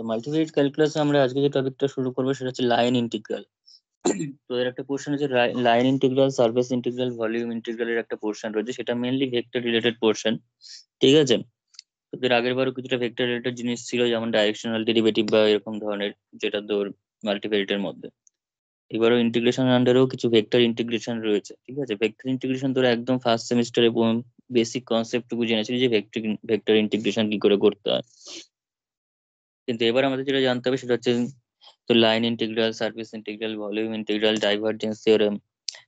তো মাল্টিভেরিয়েট ক্যালকুলাসে আমরা আজকে যে টপিকটা শুরু করবো সেটা হচ্ছে লাইন ইন্টিগ্রাল। তো এর একটা পোর্শন আছে line integral, surface integral, volume ইন্টিগ্রালের একটা পোর্শন রয়েছে, সেটা মেইনলি ভেক্টর রিলেটেড পোর্শন। ঠিক আছে। তো এর আগের বারও কিছুটা ভেক্টর রিলেটেড জিনিস ছিল, যেমন ডাইরেকশনাল ডেরিভেটিভ বা এরকম ধরনের, যেটা তোর মাল্টিভেরিয়েটের মধ্যে। এবারও ইন্টিগ্রেশন আন্ডারেও কিছু ভেক্টর ইন্টিগ্রেশন রয়েছে। ঠিক আছে, ভেক্টর ইন্টিগ্রেশন তোরা একদম ফার্স্ট সেমিস্টারে বেসিক কনসেপ্টটুকু জেনেছিলি যে ভেক্টর ইন্টিগ্রেশন কি করে করতে হয়। কিন্তু এবার আমাদের যেটা জানতে হবে সেটা হচ্ছে তো line integral, surface integral, volume integral, divergence theorem,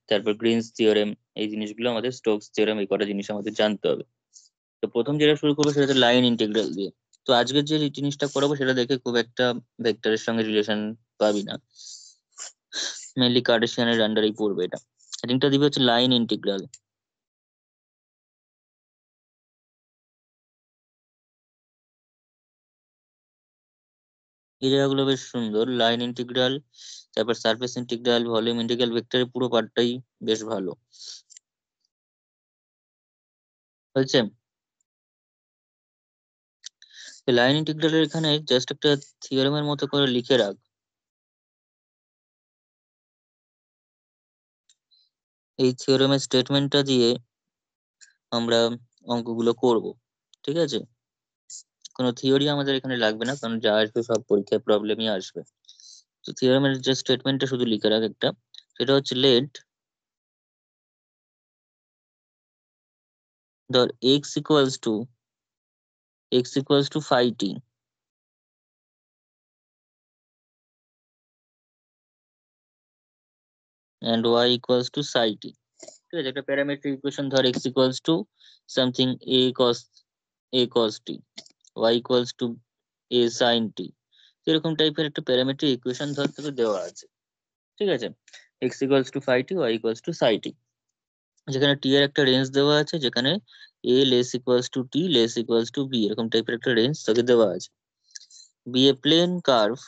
তারপর গ্রিনস থিওরেম, এই জিনিসগুলো আমাদের স্টোকস থিওরেম, এই কটা জিনিস আমাদের জানতে হবে। তো প্রথম যেটা শুরু করবো সেটা হচ্ছে লাইন ইন্টিগ্রাল দিয়ে। তো আজকের যে জিনিসটা করাবো সেটা দেখে খুব একটা ভেক্টরের সঙ্গে রিলেশন পাবি না, মেনলি কার্টেসিয়ানের আন্ডারেই পড়বে এটা। হেডিংটা দিবে হচ্ছে লাইন ইন্টিগ্রাল। এই জায়গাগুলো বেশ সুন্দর, লাইন ইন্টিগ্রাল, তারপর সারফেস ইন্টিগ্রাল, ভলিউম ইন্টিগ্রাল, ভেক্টরের পুরো পার্টটাই বেশ ভালো হয়েছে। লাইন ইন্টিগ্রালের এখানে জাস্ট একটা থিওরেমের মতো করে লিখে রাখ। এই থিওরেমের স্টেটমেন্টটা দিয়ে আমরা অঙ্কগুলো করব। ঠিক আছে, কোনো থিওরি আমাদের এখানে লাগবে না, কারণ যা আসবে সব পরীক্ষায় প্রবলেমই আসবে। তো থিওরেমের যে স্টেটমেন্টটা শুধু লিখে রাখ একটা, সেটা হচ্ছে লেট ধর x equals to phi t and y equals to psi t। ঠিক আছে, একটা প্যারামেট্রিক ইকুয়েশন ধর x equals to something a cos t, y equals to a sin t, এরকম টাইপের একটা প্যারামেট্রিক ইকুয়েশন ধর তোকে দেওয়া আছে। ঠিক আছে, x equals to phi t, y equals to psi t, যেখানে t এর একটা রেঞ্জ দেওয়া আছে, যেখানে a less equals to t less equals to b, এরকম টাইপের একটা রেঞ্জ তোকে দেওয়া আছে। be a plane curve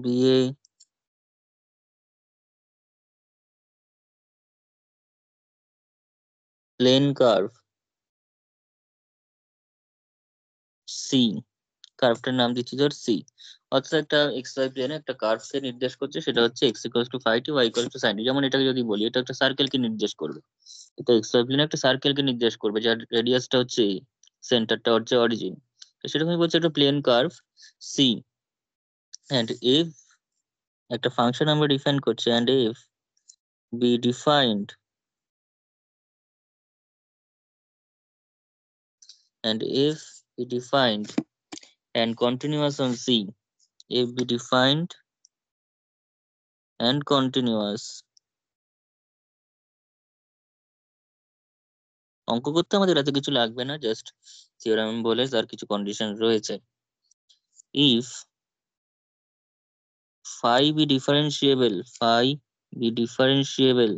be a plane curve c, কার্ভটার নাম দিচ্ছি ধর সি। অর্থাৎ একটা এক্স ওয়াই প্লেনে একটা কার্ভ সে নির্দেশ করছে, সেটা হচ্ছে x equals to phi T, Y equals to sine T. যেমন এটাকে যদি বলি, এটা একটা সার্কেলকে নির্দেশ করবে। এটা এক্স ওয়াই প্লেনে একটা সার্কেলকে নির্দেশ করবে, যার রেডিয়াসটা হচ্ছে সেন্টারটা হচ্ছে অরিজিন। তো সেরকমই বলছে একটা plane curve C, and if একটা ফাংশন আমরা ডিফাইন করছি, and if B defined and if be defined and continuous on C, if be defined and continuous। অঙ্ক করতে আমাদের এত কিছু লাগবে না, জাস্ট থিওরেম বলে তার কিছু কন্ডিশন রয়েছে। If phi be differentiable, phi be differentiable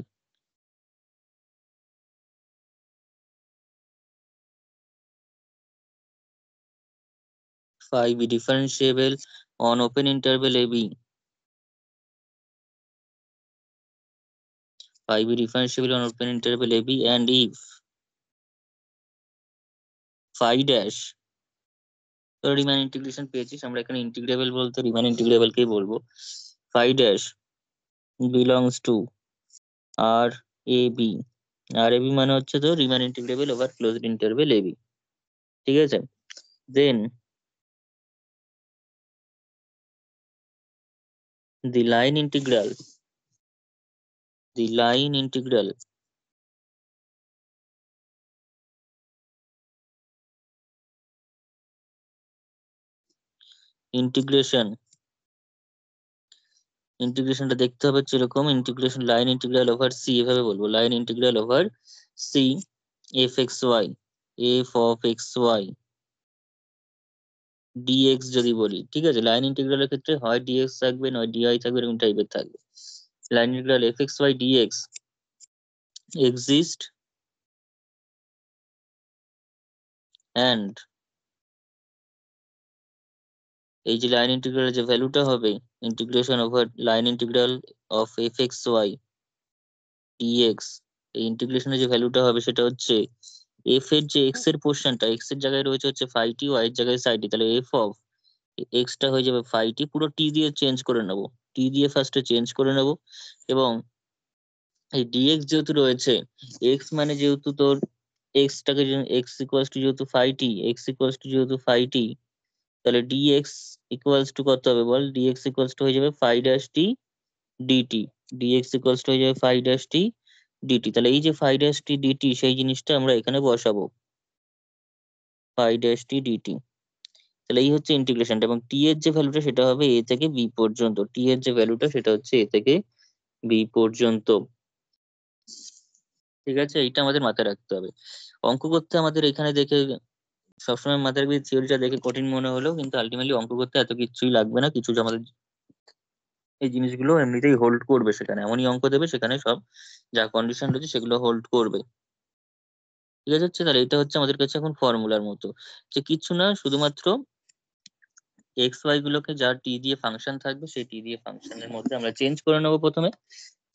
phi be differentiable on open interval ab, phi be differentiable on open interval ab, and if phi dash, তো রিমান ইন্টিগ্রেশন পেয়েছিস, আমরা এখানে ইন্টিগ্রেবল বলতে রিমান ইন্টিগ্রেবলকেই বলবো। phi dash belongs to R A B, R A B মানে হচ্ছে তো Riemann integrable over closed interval A B. ঠিক আছে, then the line integral the line integral integration, ইন্টিগ্রেশনটা দেখতে হবে যেরকম integration line integral over C, এভাবে বলবো line integral over C F x Y, F of x Y dx যদি বলি। ঠিক আছে, লাইন ইন্টিগ্রালের ক্ষেত্রে হয় ডিএক্স থাকবে, নয় ডিআই থাকবে, এরকম টাইপের থাকবে। Line integral f x Y dx exist and, এই যে লাইন ইন্টিগ্রালের যে ভ্যালুটা হবে, integration over line integral of f x Y dx, এই ইন্টিগ্রেশনের যে ভ্যালুটা হবে সেটা হচ্ছে এফ এর যে এক্স এর পোর্শনটা, এক্স এর জায়গায় রয়েছে হচ্ছে ফাই টি, ওয়াই এর জায়গায় সাই টি, তাহলে এফ অফ এক্সটা হয়ে যাবে ফাই টি, পুরো টি দিয়ে চেঞ্জ করে নেব, টি দিয়ে ফার্স্টে চেঞ্জ করে নেব। এবং এই ডিএক্স যেহেতু রয়েছে, এক্স মানে যেহেতু তোর এক্সটাকে এক্স ইকুয়ালস টু যেহেতু phi t, x equals to যেহেতু ফাই টি, তাহলে ডিএক্স ইকুয়ালস টু কত হবে বল? ডিএক্স ইকুয়ালস টু হয়ে যাবে phi dash t dt. Dx equals to হয়ে যাবে ফাই ড্যাশ টি ডিটি। তাহলে এই যে ফাই ড্যাশ টি ডিটি, সেই জিনিসটা আমরা এখানে বসাবো, ফাই ড্যাশ টি ডিটি। তাহলে এই হচ্ছে ইন্টিগ্রেশনটা, এবং টি এর যে ভ্যালুটা সেটা হবে এ থেকে বি পর্যন্ত, টি এর যে ভ্যালুটা সেটা হচ্ছে এ থেকে বি পর্যন্ত। ঠিক আছে, এইটা আমাদের মাথায় রাখতে হবে। অঙ্ক করতে আমাদের এখানে দেখে সবসময় মাথায় রাখবি, থিওরিটা দেখে কঠিন মনে হলেও কিন্তু আলটিমেটলি অঙ্ক করতে এত কিছুই লাগবে না, কিছু যে আমাদের এই জিনিসগুলো এমনিতেই হোল্ড করবে, সেখানে এমনই অঙ্ক দেবে সেখানে সব যা কন্ডিশন রয়েছে সেগুলো হোল্ড করবে। ঠিক আছে, তাহলে এটা হচ্ছে আমাদের কাছে এখন ফর্মুলার মতো, যে কিছু না, শুধুমাত্র এক্স ওয়াই গুলোকে যা টি দিয়ে ফাংশন থাকবে সেই টি দিয়ে ফাংশনের মধ্যে আমরা চেঞ্জ করে নেবো প্রথমে।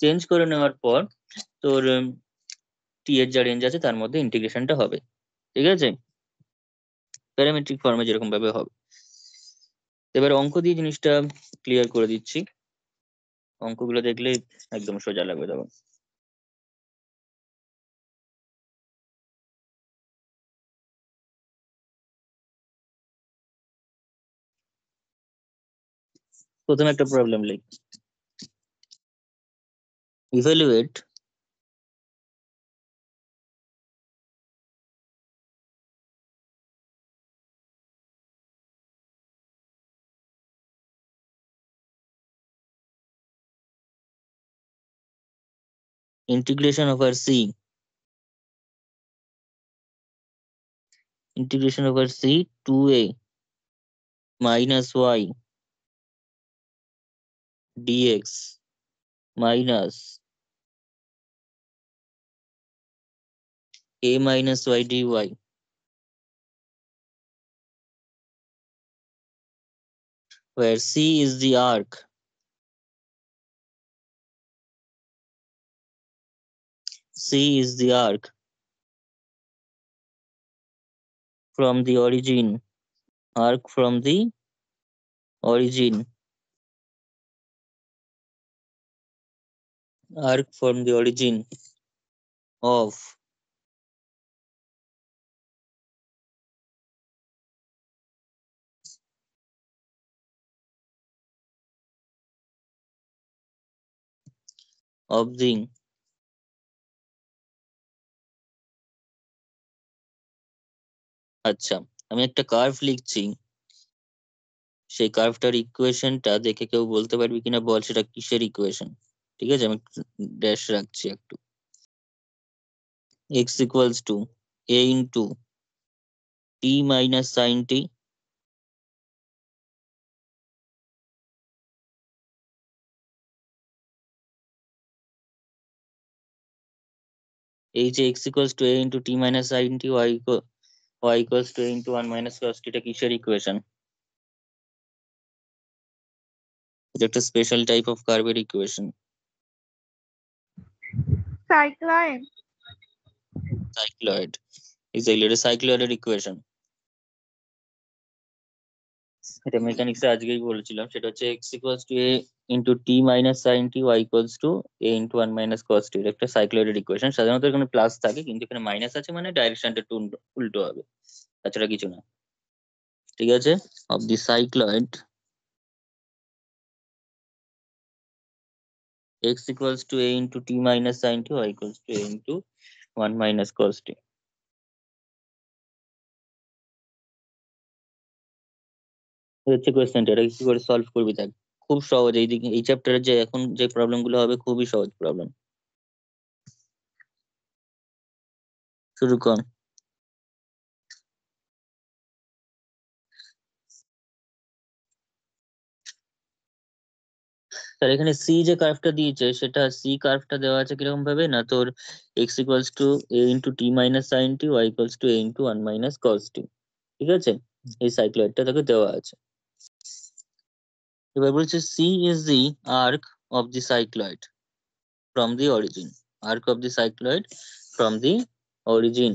চেঞ্জ করে নেওয়ার পর তোর টি এর যা রেঞ্জ আছে তার মধ্যে ইন্টিগ্রেশনটা হবে। ঠিক আছে, প্যারামেট্রিক ফর্মে যেরকম ভাবে হবে। এবার অঙ্ক দিয়ে জিনিসটা ক্লিয়ার করে দিচ্ছি, অঙ্কগুলো দেখলে একদম সোজা লাগবে তখন। প্রথমে একটা প্রবলেম লিখ, evaluate integration over c, integration over c 2a minus y dx minus a minus y dy, where c is the arc, c is the arc from the origin, arc from the origin, arc from the origin of the, আচ্ছা আমি একটা curve লিখছি, সেই কার্ভটার ইকুয়েশনটা দেখে কেউ বলতে পারবি কিনা বল সেটা কিসের ইকুয়েশন? ঠিক আছে, আমি ড্যাশ রাখছি একটু। x equals to a into t minus sin t, এই যে x equals to a into t minus sin t, y equals to a into 1 minus cos t, এটা কিসের ইকুয়েশন? এটা একটা স্পেশাল টাইপ অফ কার্ভের equation. Cycloid. Cycloid, exactly, এটা সাইক্লয়েডের equation. এটা মেকানিক্সে আজকেই বলেছিলাম, সেটা হচ্ছে x equals to a into t minus sin t, y equals to a into 1 minus cos t, এটা একটা সাইক্লয়েডের ইকুয়েশন। সাধারণত এখানে প্লাস থাকে, কিন্তু এখানে মাইনাস আছে মানে ডাইরেকশনটা একটু উল্টো হবে, তাছাড়া কিছু না। ঠিক আছে, of the cycloid x equals to a into t minus sin t, y equals to a into 1 minus cos t। এই হচ্ছে কোয়েশ্চেনটা, এটা কি করে সলভ করবি দেখ, খুব সহজ। এইদিকে এই চ্যাপ্টারে যে এখন যে প্রবলেম গুলো হবে খুবই সহজ প্রবলেম। শুরু কর। তার এখানে সি যে কার্ভটা দিয়েছে, সেটা সি কার্ভটা দেওয়া আছে কিরকম ভাবে না, তোর X equals to A into T minus sine T, Y equals to A into 1 minus cos T. ঠিক আছে, এই সাইক্লয়েডটা তাকে দেওয়া আছে। এবার বলছে C is the arc of the cycloid from the origin, arc of the cycloid from the origin.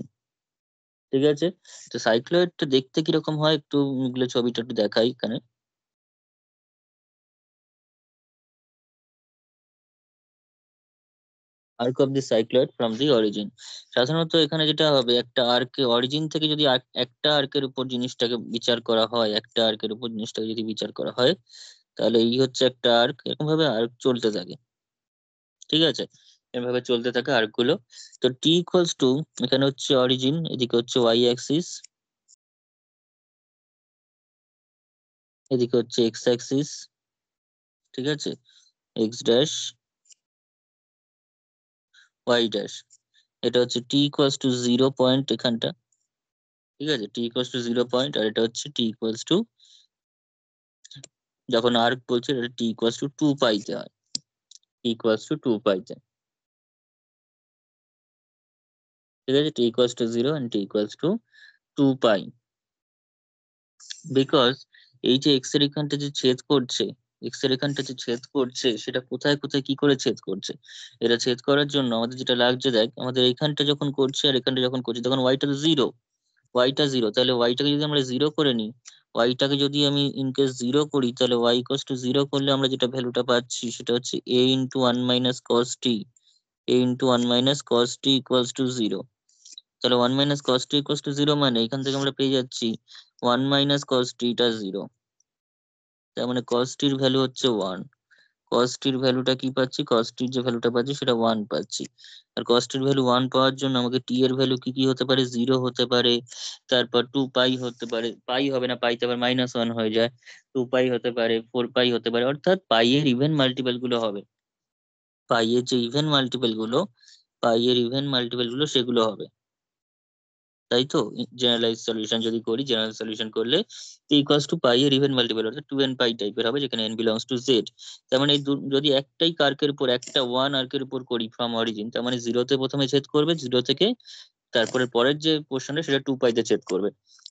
ঠিক আছে, তো সাইক্লয়েডটা দেখতে কিরকম হয় একটু এগুলো ছবিটা একটু দেখাই এখানে। Arc of the cycloid from the origin. সাধারণত এখানে যেটা হবে, একটা আর্কে অরিজিন থেকে যদি একটা আর্কের উপর জিনিসটাকে বিচার করা হয়, একটা আর্কের উপর জিনিসটাকে যদি বিচার করা হয়, তাহলে এই হচ্ছে একটা আর্ক। এরকম ভাবে আর্ক চলতে থাকে, ঠিক আছে? এভাবে চলতে থাকে আর্ক গুলো। তো টি ইকুয়ালস টু, এখানে হচ্ছে অরিজিন, এদিকে হচ্ছে ওয়াই অ্যাক্সিস, এদিকে হচ্ছে এক্স অ্যাক্সিস, ঠিক আছে? X dash y dash. এটা হচ্ছে টি ইকুয়ালস টু 0 পয়েন্ট এখানটা, ঠিক আছে? টি ইকুয়ালস টু 0 পয়েন্ট, আর এটা হচ্ছে টি ইকুয়ালস টু, যখন আর্ক বলছে এটা টি ইকুয়ালস টু 2 পাইতে হয়, টি ইকুয়ালস টু 2 পাইতে, ঠিক আছে? T equals to 0 and T equals to 2 pi. Because এই যে এক্স এর এখানটা যে ছেদ করছে, এক্স এর এখানটা যে ছেদ করছে, সেটা কোথায় কোথায় কি করে ছেদ করছে? এটা ছেদ করার জন্য আমাদের যেটা লাগছে, দেখ, আমাদের এইখানটা যখন করছে আর এখানটা যখন করছে, তখন ওয়াইটা তো জিরো, ওয়াইটা জিরো, তাহলে ওয়াইটাকে যদি আমরা জিরো করে নিই, ওয়াইটাকে যদি আমি ইনকেস জিরো করি, তাহলে ওয়াই ইকুয়ালস টু জিরো করলে আমরা যেটা ভ্যালুটা পাচ্ছি সেটা হচ্ছে A into one minus cos T, A into one minus cos T equals to zero. তাহলে one minus cos T equals to zero, মানে এখান থেকে আমরা পেয়ে যাচ্ছি ওয়ান মাইনাস কস টিটা জিরো। তার মানে কস টির ভ্যালু হচ্ছে ওয়ান। কস টির ভ্যালুটা কি পাচ্ছি, কস টির যে ভ্যালুটা পাচ্ছি সেটা ওয়ান পাচ্ছি। আর কস টির ভ্যালু ওয়ান পাওয়ার জন্য আমাকে টি এর ভ্যালু কি কি হতে পারে, জিরো হতে পারে, তারপর 2 পাই হতে পারে, পাই হবে না, পাইতে আবার -1 হয়ে যায়, 2 পাই হতে পারে, 4 পাই হতে পারে, অর্থাৎ পাই এর ইভেন মাল্টিপল গুলো হবে, পাই এর যে ইভেন মাল্টিপল গুলো, পাই এর ইভেন মাল্টিপল গুলো সেগুলো হবে, তাই তো? জেনারেলাইজ সলিউশন যদি করি, জেনারেল সলিউশন করলে টি ইকুয়ালস টু পাই এর ইভেন মাল্টিপল, অর্থাৎ 2n পাই টাইপের হবে, যেখানে n বিলংস টু জেড। তার মানে যদি একটাই কার্কের উপর, একটা ওয়ান আর্কের উপর করি ফ্রম অরিজিন, তার মানে জিরোতে প্রথমে ছেদ করবে, জিরো থেকে তারপরে পরের যে পোর্শনটা সেটা 2 পাইতে ছেদ করবে।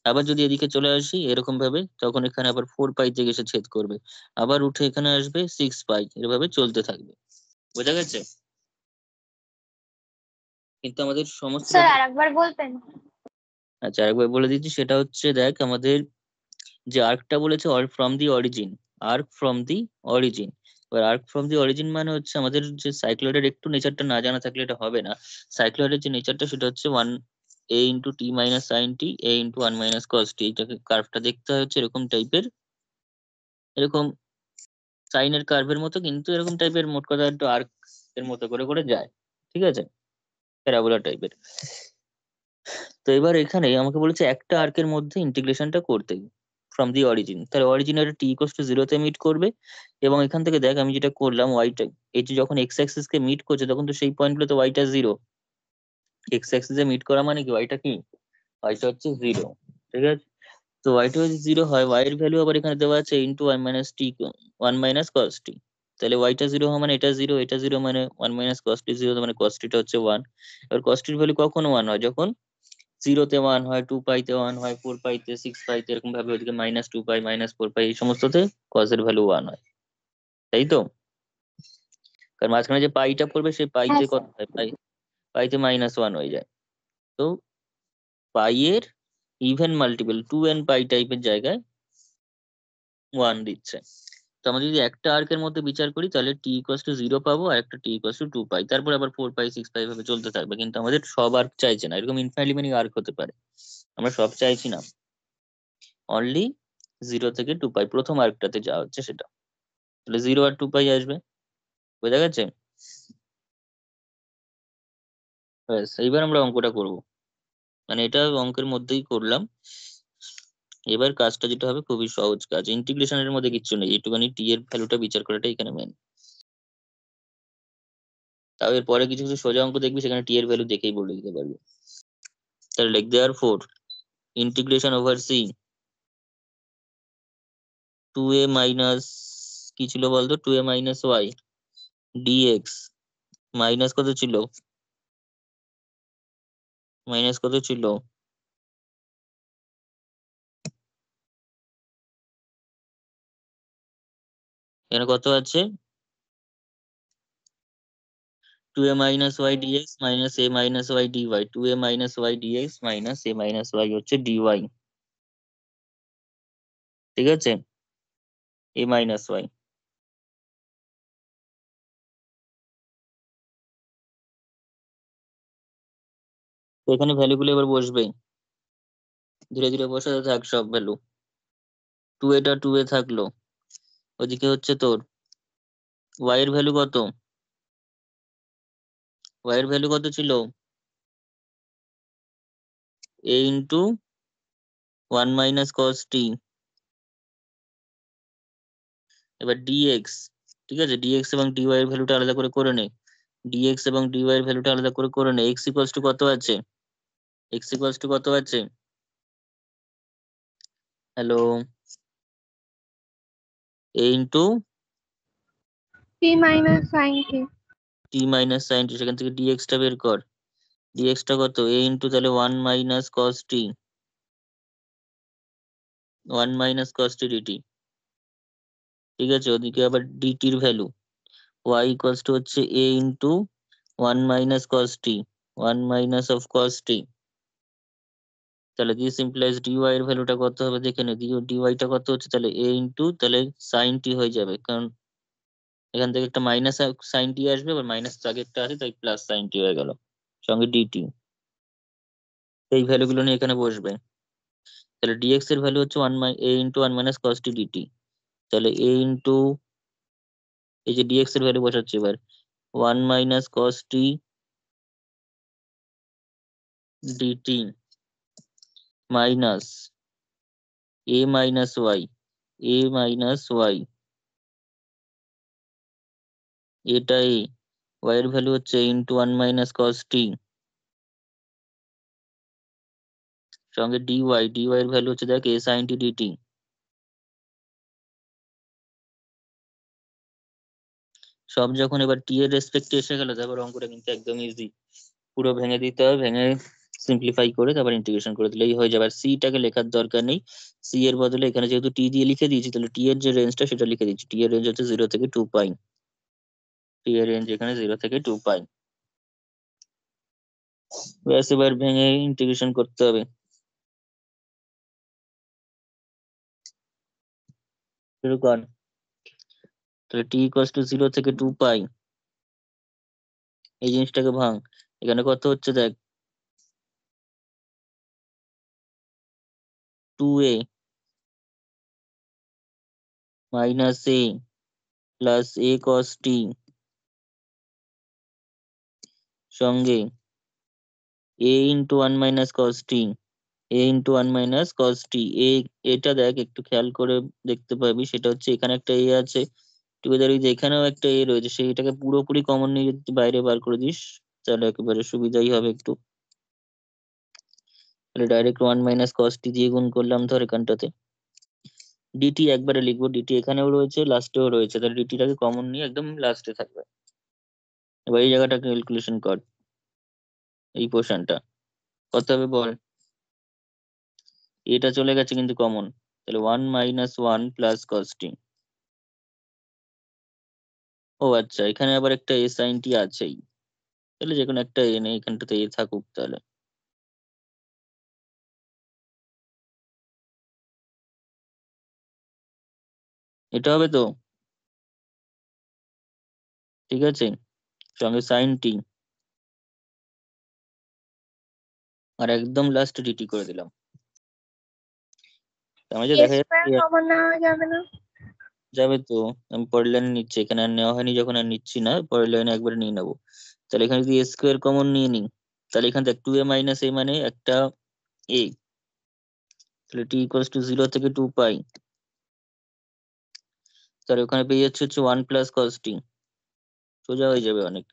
আবার যদি এদিকে চলে আসি এরকম ভাবে, তখন এখানে আবার 4 পাইতে এসে ছেদ করবে, আবার উঠে এখানে আসবে 6 পাই, এভাবে চলতে থাকবে। বোঝা গেছে? কিন্তু আমাদের সমস্ত স্যার আরেকবার বলবেন? আচ্ছা, আরেকবার বলে দিচ্ছি, সেটা হচ্ছে, দেখ, আমাদের যে আর্কটা বলেছে from the origin, arc from the origin. এবার আর্ক ফ্রম দি অরিজিন মানে হচ্ছে আমাদের যে সাইক্লয়েডের একটু নেচারটা না জানা থাকলে এটা হবে না। সাইক্লয়েডের যে নেচারটা সেটা হচ্ছে one A into T minus sine T, A into one minus cos টি। এইটাকে কার্ভটা দেখতে হয় হচ্ছে এরকম টাইপের, এরকম সাইনের কার্ভের মতো, কিন্তু এরকম টাইপের, মোট কথা একটু আর্ক এর মতো করে করে যায়, ঠিক আছে? প্যারাবোলা টাইপের। তো এবার এখানে আমাকে বলেছে একটা আর্কের মধ্যে ইন্টিগ্রেশনটা করতে ফ্রম দি অরিজিন, তাহলে অরিজিনের টি ইকুয়ালস টু জিরোতে মিট করবে, এবং এখান থেকে দেখ আমি যেটা করলাম, ওয়াইটা এই যে যখন এক্স অ্যাক্সিস কে মিট করছে, তখন তো সেই পয়েন্টগুলোতে ওয়াইটা জিরো, এক্স অ্যাক্সিসে মিট করা মানে কি, ওয়াইটা কি, ওয়াইটা হচ্ছে জিরো, ঠিক আছে? তো ওয়াইটা যদি জিরো হয়, ওয়াই এর ভ্যালু আবার এখানে দেওয়া আছে ইন্টু ওয়ান মাইনাস টি, ওয়ান মাইনাস কস টি। তাহলে ওয়াইটা জিরো হওয়া মানে এটা জিরো, এটা জিরো মানে ওয়ান মাইনাস কস টি জিরো, মানে কস টিটা হচ্ছে ওয়ান। এবার কস টির ভ্যালু কখন ওয়ান হয়, যখন জিরোতে ওয়ান হয়, 2 পাইতে ওয়ান হয়, 4 পাইতে, 6 পাইতে, এরকম ভাবে ওইদিকে -2 পাই, -4 পাই, এই সমস্ততে কস এর ভ্যালু ওয়ান হয়, তাই তো? কারণ মাঝখানে যে পাইটা পড়বে সেই পাইতে হ্যাঁ কত স্যার। হয়, পাইতে -1 হয়ে যায়। তো পাই এর ইভেন মাল্টিপল 2n পাই টাইপের জায়গায় ওয়ান দিচ্ছে। তো আমরা যদি একটা আর্কের মধ্যে বিচার করি, তাহলে টি ইকুয়ালস টু জিরো পাবো, আর একটা টি ইকুয়ালস টু 2 পাই, তারপর আবার 4 পাই, 6 পাই ভাবে চলতে থাকবে। কিন্তু আমাদের সব আর্ক চাইছে না, এরকম ইনফাইনাইটলি মেনি আর্ক হতে পারে, আমরা সব চাইছি না, অনলি 0 থেকে 2 পাই প্রথম আর্কটাতে যা হচ্ছে সেটা। তাহলে 0 আর 2 পাই আসবে। বোঝা গেছে? ব্যাস, এইবার আমরা অঙ্কটা করব, মানে এটা অঙ্কের মধ্যেই করলাম। এবার কাজটা যেটা হবে খুবই সহজ কাজ, ইন্টিগ্রেশনের মধ্যে কিচ্ছু নেই, একটুখানি টি এর ভ্যালুটা বিচার করাটা এখানে মেন। তাও এর পরে কিছু কিছু সোজা অঙ্ক দেখবি, সেখানে টি এর ভ্যালু দেখেই বলে দিতে পারবি। তাহলে লিখ দেওয়ার four integration over C 2a minus, কি ছিল বলতো, 2a minus Y dx, minus কত ছিল, মাইনাস কত ছিল, এখানে কত আছে, 2a minus Y dx minus A minus Y dy, 2a minus Y dx minus A minus Y হচ্ছে ডিওয়াই, ঠিক আছে? এ মাইনাস ওয়াই, এখানে ভ্যালুগুলো এবার বসবে, ধীরে ধীরে বসাতে থাক সব ভ্যালু। 2 এটা 2 থাকলো, ওদিকে হচ্ছে তোর ওয়াই এর ভ্যালু কত, ওয়াই এর ভ্যালু কত ছিল, এ ইন্টু 1 - cos t। এবার ডিএক্স, ঠিক আছে, ডিএক্স এবং ডিওয়াই এর ভ্যালুটা আলাদা করে নে, ডিএক্স এবং ডিওয়াই এর ভ্যালুটা আলাদা করে নে। এক্স ইকুয়ালস টু কত আছে, এক্স ইকুয়ালস টু কত আছে, hello, A into t minus sin t। T minus sine T, সেখান থেকে ডিএক্স টা বের কর। ডিএক্স টা কত, এ ইন্টু তাহলে 1 - cos t, 1 - cos t DT. ঠিক আছে, ওদিকে আবার ডিটির ভ্যালু ওয়াই ইকুয়ালস টু হচ্ছে A into 1 - cos t, 1 - of cos t। তাহলে দিস ইমপ্লাইজ ডিওয়াই এর ভ্যালুটা কত হবে দেখে নে, ডিওয়াই টা কত হচ্ছে, তাহলে এ ইন্টু তাহলে সাইন টি হয়ে যাবে, কারণ এখান থেকে একটা মাইনাস সাইন টি আসবে, আবার মাইনাস আগেরটা আছে তাই প্লাস সাইন টি হয়ে গেল, সঙ্গে ডিটি। এই ভ্যালুগুলো নিয়ে এখানে বসবে। তাহলে ডিএক্স এর ভ্যালু হচ্ছে A into 1 - cos t DT. তাহলে এ ইন্টু, এই যে ডিএক্স এর ভ্যালু বসাচ্ছি এবার, 1 - cos t DT minus A minus Y, A minus Y, এটা এ, ওয়াই এর ভ্যালু হচ্ছে ইন্টু 1 - cos t, সঙ্গে ডিওয়াই, ডিওয়াই এর ভ্যালু হচ্ছে দেখ এ সাইন টি ডিটি। সব যখন এবার টি এর রেসপেক্টে এসে গেল, তারপর অঙ্কটা কিন্তু একদম ইজি, পুরো ভেঙে দিতে হবে, ভেঙে সিম্পলিফাই করে তারপর ইন্টিগ্রেশন করে দিলেই হয়ে যাবে। আর সি টাকে লেখার দরকার নেই, সি এর বদলে এখানে যেহেতু টি দিয়ে লিখে দিয়েছি, তাহলে টি এর যে রেঞ্জটা সেটা লিখে দিচ্ছি, টি এর রেঞ্জ হচ্ছে 0 থেকে 2 পাই, টি এর রেঞ্জ এখানে 0 থেকে 2 পাই। ব্যাস, এবার ভেঙে ইন্টিগ্রেশন করতে হবে, শুরু কর। তাহলে টি ইকুয়ালস টু 0 থেকে 2 পাই, এই জিনিসটাকে ভাঙ, এখানে কত হচ্ছে দেখ, 2a মাইনাস এ প্লাস এ কস টি, সঙ্গে এ ইন্টু 1 - cos t, এ ইন্টু 1 - cos t। এটা দেখ একটু খেয়াল করে দেখতে পাবি, সেটা হচ্ছে এখানে একটা এ আছে, টুগেদার উইথ এখানেও একটা এ রয়েছে, সেইটাকে পুরোপুরি কমন নিয়ে যদি তুই বাইরে বার করে দিস তাহলে একেবারে সুবিধাই হবে একটু। তাহলে ডাইরেক্ট 1 - cos t দিয়ে গুণ করলাম ধর এখানটাতে, ডিটি একবারে লিখবো, ডিটি এখানেও রয়েছে লাস্টেও রয়েছে, তাহলে ডিটিটাকে কমন নিয়ে একদম লাস্টে থাকবে। এবার এই জায়গাটা ক্যালকুলেশন কর, এই পোর্শনটা কত হবে বল, এটা চলে গেছে কিন্তু কমন, তাহলে 1 - 1 + cos t। ও আচ্ছা, এখানে আবার একটা এ সাইন টি আছেই, তাহলে যে কোনো একটা এ নেই, এখানটাতে এ থাকুক তাহলে। এটা হবে তো, ঠিক আছে, সঙ্গে সাইন টি, আর একদম লাস্ট ডিটি করে দিলাম। আমার যে a দেখা স্কোয়ার যাচ্ছে কমন নেওয়া যাবে না? যাবে তো, আমি পরের লাইনে নিচ্ছি, এখানে আর নেওয়া হয়নি যখন আর নিচ্ছি না, পরের লাইনে একবার নিয়ে নেবো। তাহলে এখানে যদি এ স্কোয়ার কমন নিয়ে নিই, তাহলে এখান থেকে 2a - a মানে একটা এ, তাহলে টি ইকুয়ালস টু 0 থেকে 2 পাই, তাহলে ওখানে পেয়ে যাচ্ছে হচ্ছে 1 + cos t, সোজা হয়ে যাবে অনেক,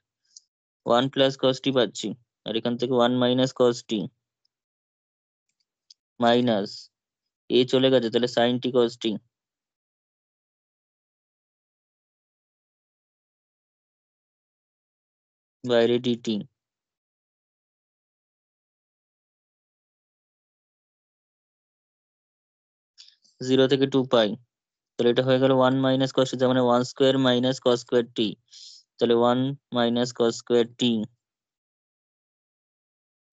1 + cos t পাচ্ছি, আর এখান থেকে 1 - cos t মাইনাস এ চলে গেছে, তাহলে সাইন টি cos t, বাইরে ডিটি, 0 থেকে 2 পাই, তাহলে এটা হয়ে গেল 1 - cos t, তার মানে 1² - cos² t, তাহলে 1 - cos² t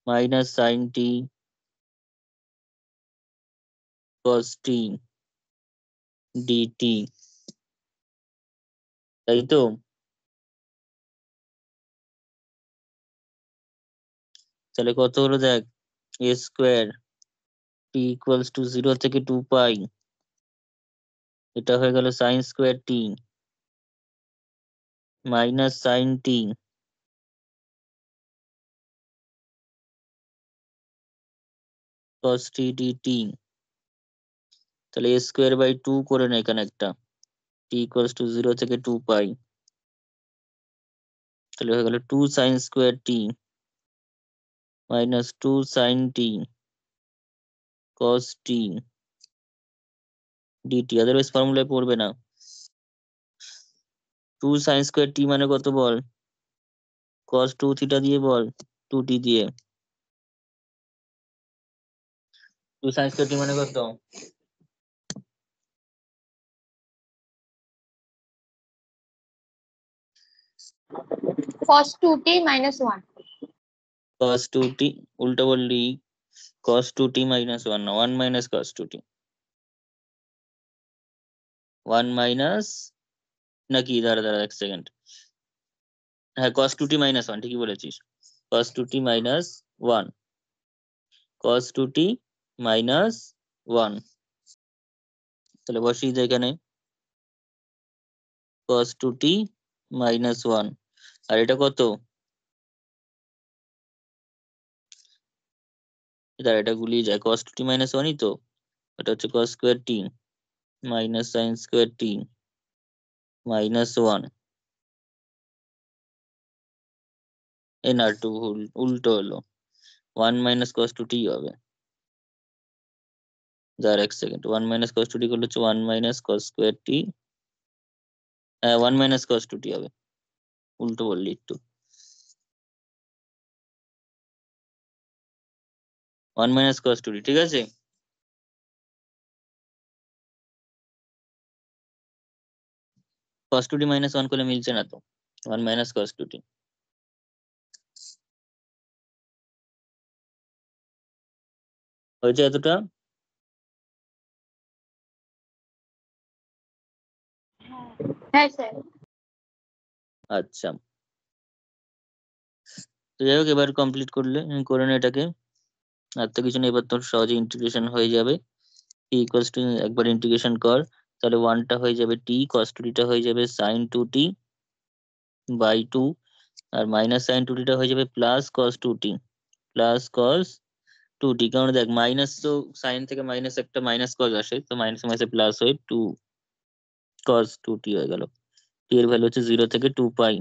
মাইনাস সাইন টি cos t dt, তাই তো। তাহলে কত হলো দেখ, a square t equals to 0 থেকে 2 পাই, এটা হয়ে গেল sign square t minus sign t cos t dt। তাহলে a স্কোয়ার বাই 2 করে না এখানে একটা, t ইকুয়ালস টু 0 থেকে 2 পাই, তাহলে হয়ে গেল 2 সাইন স্কোয়ার t মাইনাস 2 sine t cos t dt। Otherwise ফর্মুলায় পড়বে না। 2 সাইন স্কোয়ার t মানে কত বল, cos 2 থিটা দিয়ে বল, 2t দিয়ে। 2 সাইন স্কোয়ার t মানে কত, cos 2t minus 1. cos 2t, উল্টা বললি, cos 2t minus 1 না, 1 minus cos 2t, 1 minus নাকি, দাঁড়া দাঁড়া এক সেকেন্ড, হ্যাঁ cos 2t minus 1 ঠিকই বলেছিস, cos 2t minus 1, cos 2t minus 1, তাহলে বসিয়ে দে এখানে cos 2t minus 1, আর এটা কত, দাঁড়া এটা গুলিয়ে যায়, cos 2t minus 1ই তো, এটা হচ্ছে cos square t minus sine square t minus 1, এন আর টু উল্টো হলো, 1 মাইনাস cos 2t হবে, দাঁড়া এক সেকেন্ড, 1 মাইনাস cos 2t করলে হচ্ছে 1 মাইনাস cos স্কোয়ার t, হ্যাঁ 1 মাইনাস cos 2t হবে, উল্টো বললি একটু, 1 মাইনাস cos 2t, ঠিক আছে। cos 2t মাইনাস 1 করলে মিলছে না তো, 1 মাইনাস cos 2t হয়েছে এতটা। হ্যাঁ স্যার। আচ্ছা, তো যাই হোক এবার কমপ্লিট করলে করে নে এটাকে, আর তো কিছু নেই, এবার তোর সহজে ইন্টিগ্রেশন হয়ে যাবে। t ইকুয়ালস টু, একবার ইন্টিগ্রেশন কর, তাহলে 1টা হয়ে যাবে t, cos 2t হয়ে যাবে sin 2t বাই 2, আর মাইনাস সাইন 2t হয়ে যাবে plus cos 2t plus cos 2t, কারণ দেখ মাইনাস তো সাইন থেকে মাইনাস একটা মাইনাস cos আসে, তো মাইনাস মাইনাসে প্লাস হয়ে 2 cos 2t হয়ে গেল। t এর ভ্যালু হচ্ছে 0 থেকে 2 পাই,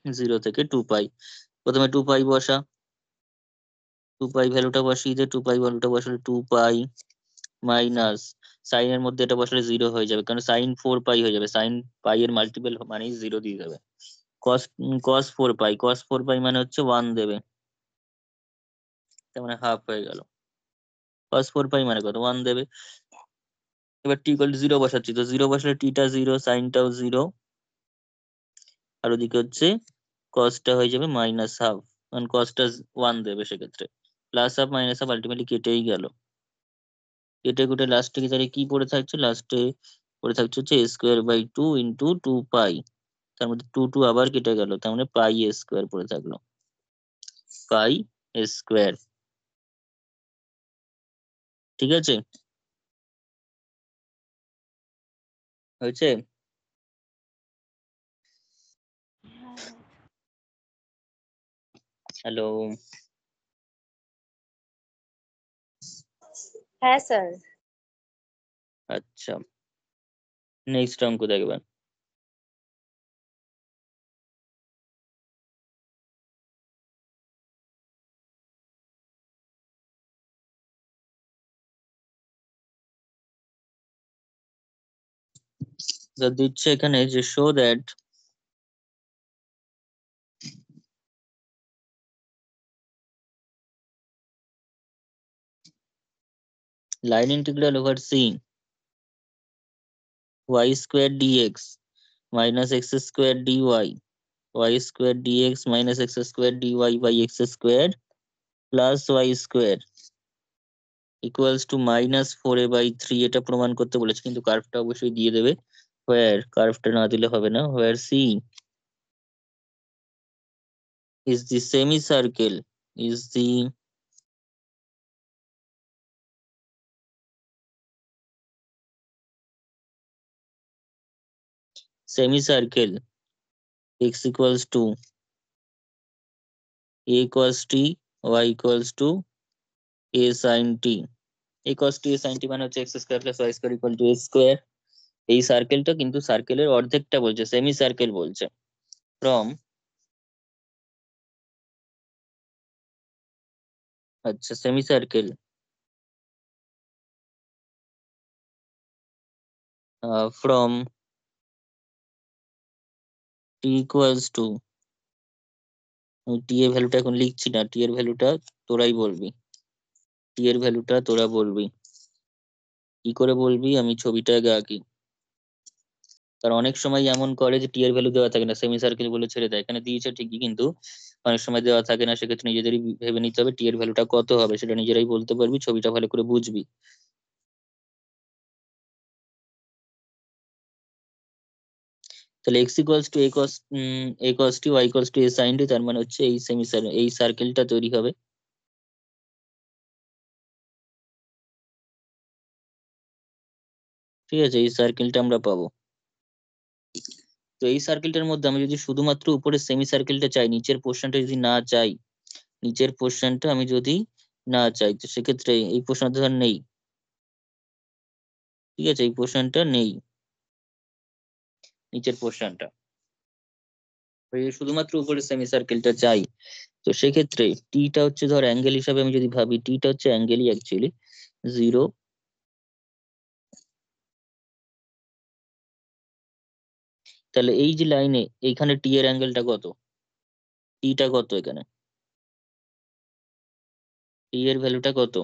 0 থেকে 2 পাই, প্রথমে 2 পাই বসা, 2 পাই ভ্যালুটা বসিয়ে দে, 2 পাই ভ্যালুটা বসালে 2 পাই মাইনাস সাইনের মধ্যে এটা বসালে 0 হয়ে যাবে, কারণ সাইন 4 পাই হয়ে যাবে, সাইন পাই এর মাল্টিপল মানে 0 দিয়ে দেবে, cos cos 4 পাই, cos 4 পাই মানে হচ্ছে 1 দেবে, তার মানে হাফ হয়ে গেল, cos 4 পাই মানে কত 1 দেবে। এবার t ইকুয়াল টু 0 বসাচ্ছি, তো 0 বসালে টিটা 0, সাইনটাও 0, আর ওদিকে হচ্ছে কসটা হয়ে যাবে মাইনাস হাফ, কারণ কসটা 1 দেবে, সেক্ষেত্রে plus half minus half ultimately কেটেই গেল, কেটে কুটে লাস্টে কি তাহলে কি পড়ে থাকছে, লাস্টে পড়ে থাকছে হচ্ছে a স্কোয়ার বাই 2 ইন্টু 2 পাই, তার মধ্যে 2 2 আবার কেটে গেল, তার মানে পাই a স্কোয়ার পড়ে থাকলো, পাই a স্কোয়ার, ঠিক আছে, হয়েছে। হ্যালো, হ্যাঁ স্যার। আচ্ছা নেক্সট অঙ্ক দেখবেন। যা দিচ্ছে এখানে যে show that line integral over C y square dx minus x square dy, y square dx minus x square dy by x square plus y square equals to minus 4a/3, এটা প্রমাণ করতে বলেছে, কিন্তু কার্ভটা অবশ্যই দিয়ে দেবে, হোয়ার কার্ভটা না দিলে হবে না, where C is the semicircle is the semicircle x equals to a cos t, y equals to a sin t. a cos t a sin t মানে হচ্ছে x square plus y square equal to a square. এই সার্কেলটা কিন্তু সার্কেলের অর্ধেকটা বলছে, semicircle বলছে। From আচ্ছা semicircle from t equals to, t এর ভ্যালুটা এখন লিখছি না, টি এর ভ্যালুটা তোরাই বলবি, টি এর ভ্যালুটা তোরা বলবি। কি করে বলবি আমি ছবিটা আগে আঁকি। কারণ অনেক সময় এমন করে যে টি এর ভ্যালু দেওয়া থাকে না, সেমি সার্কেল বলে ছেড়ে দেয়, এখানে দিয়েছে ঠিকই কিন্তু অনেক সময় দেওয়া থাকে না, সেক্ষেত্রে নিজেদেরই ভেবে নিতে হবে টি এর ভ্যালুটা কত হবে, সেটা নিজেরাই বলতে পারবি, ছবিটা ভালো করে বুঝবি। তাহলে x equals to a cos t, Y equals to a sine t, তার মানে হচ্ছে এই সার্কেলটা তৈরি হবে। ঠিক আছে, এই সার্কেলটা আমরা পাবো। তো এই সার্কেলটার মধ্যে আমি যদি শুধুমাত্র উপরে সেমি সার্কেলটা চাই, নিচের পোর্শনটা যদি না চাই, নিচের পোর্শনটা আমি যদি না চাই, তো সেক্ষেত্রে এই পোর্শনটা ধর নেই। ঠিক আছে, এই পোর্শনটা নেই, নিচের পোর্শনটা, শুধুমাত্র উপরে সেমি সার্কেলটা চাই। তো সেক্ষেত্রে টিটা হচ্ছে ধর অ্যাঙ্গেল হিসাবে আমি যদি ভাবি, টিটা হচ্ছে অ্যাঙ্গেলই অ্যাকচুয়ালি 0। তাহলে এই যে লাইনে এইখানে টি এর অ্যাঙ্গেলটা কত, টিটা কত, এখানে টি এর ভ্যালুটা কত,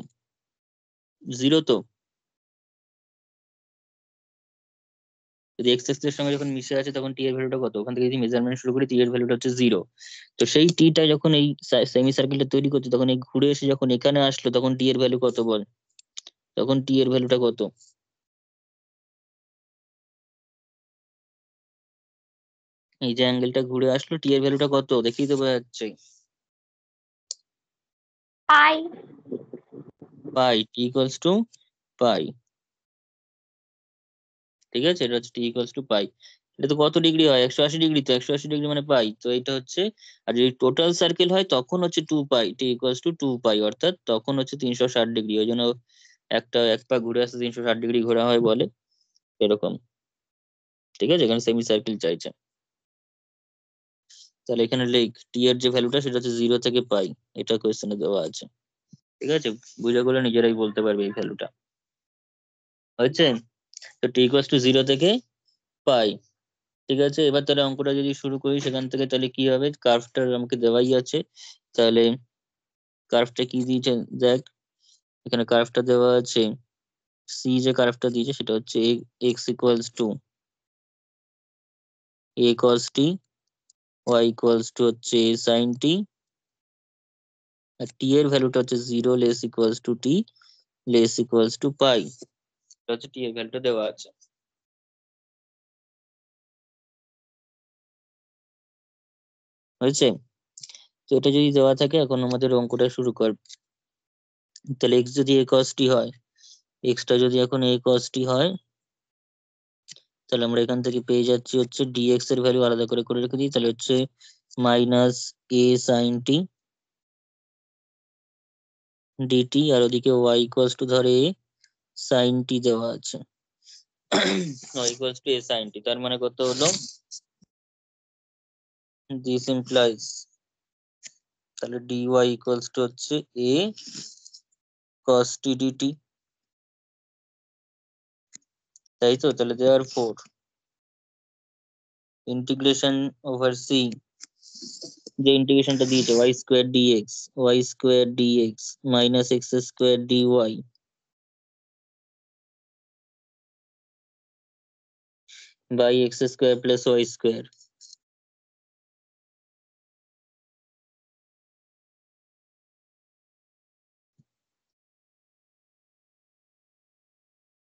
0 তো। যদি এক্স এক্স এর সঙ্গে যখন মিশে আছে তখন টি এর ভ্যালুটা কত, ওখান থেকে যদি মেজারমেন্ট শুরু করি টি এর ভ্যালুটা হচ্ছে 0। তো সেই টিটা যখন এই সেমি সার্কেলটা তৈরি করছে, তখন এই ঘুরে এসে যখন এখানে আসলো, তখন টি এর ভ্যালু কত বল, তখন টি এর ভ্যালুটা কত। এই যে অ্যাঙ্গেলটা ঘুরে আসলো, টি এর ভ্যালুটা কত দেখেই তো বোঝা যাচ্ছে, পাই। পাই, টি ইকুয়ালস টু পাই। ঠিক আছে, এটা হচ্ছে টি ইকুয়ালস টু পাই। এটা তো কত ডিগ্রি হয়, 180 ডিগ্রি, তো 180 ডিগ্রি মানে পাই, তো এটা হচ্ছে। আর যদি টোটাল সার্কেল হয় তখন হচ্ছে 2 পাই, টি ইকুয়ালস টু 2 পাই, অর্থাৎ তখন হচ্ছে 360 ডিগ্রি। ওই জন্য এক পা ঘুরে আসতে 360 ডিগ্রি ঘোরা হয় বলে, এরকম। ঠিক আছে, এখানে সেমি সার্কেল চাইছে। তাহলে এখানে লেখ টি এর যে ভ্যালুটা সেটা হচ্ছে 0 থেকে পাই, এটা কোয়েশ্চেনে দেওয়া আছে। ঠিক আছে, বুঝে গেলে নিজেরাই বলতে পারবে এই ভ্যালুটা হচ্ছে। তো টি ইকুয়ালস টু 0 থেকে পাই। ঠিক আছে, এবার তাহলে অঙ্কটা যদি শুরু করি সেখান থেকে, তাহলে কি হবে, কার্ভটা আমাকে দেওয়াই আছে। তাহলে কার্ভটা কি দিয়েছে দেখ, এখানে কার্ভটা দেওয়া আছে, সি যে কার্ভটা দিয়েছে সেটা হচ্ছে x equals to a cos t, Y equals to হচ্ছে এ সাইন টি, আর টি এর ভ্যালুটা হচ্ছে 0 less equals to t, less equals to pi. এটা হচ্ছে টি এর ভ্যালুটা দেওয়া আছে, হয়েছে। তো এটা যদি দেওয়া থাকে, এখন আমাদের অঙ্কটা শুরু কর। তাহলে এক্স যদি এ কস টি হয়, এক্সটা যদি এখন এ কস টি হয়, তাহলে আমরা এখান থেকে পেয়ে যাচ্ছি হচ্ছে ডিএক্স এর ভ্যালু আলাদা করে করে রেখে দিই, তাহলে হচ্ছে মাইনাস এ সাইন টি ডিটি, আর ওদিকে ওয়াই ইকুয়ালস টু ধরে এ সাইন টি দেওয়া আছে, y equals to a sine t, তার মানে কত হলো, দিস ইমপ্লাইজ, তাহলে ডি ওয়াই ইকুয়ালস টু হচ্ছে এ কস টি ডিটি, তাই তো। তাহলে দেওয়ার ফোর ইন্টিগ্রেশন ওভার সি, যে ইন্টিগ্রেশনটা দিয়েছে y square dx minus x square dy by x square plus y square.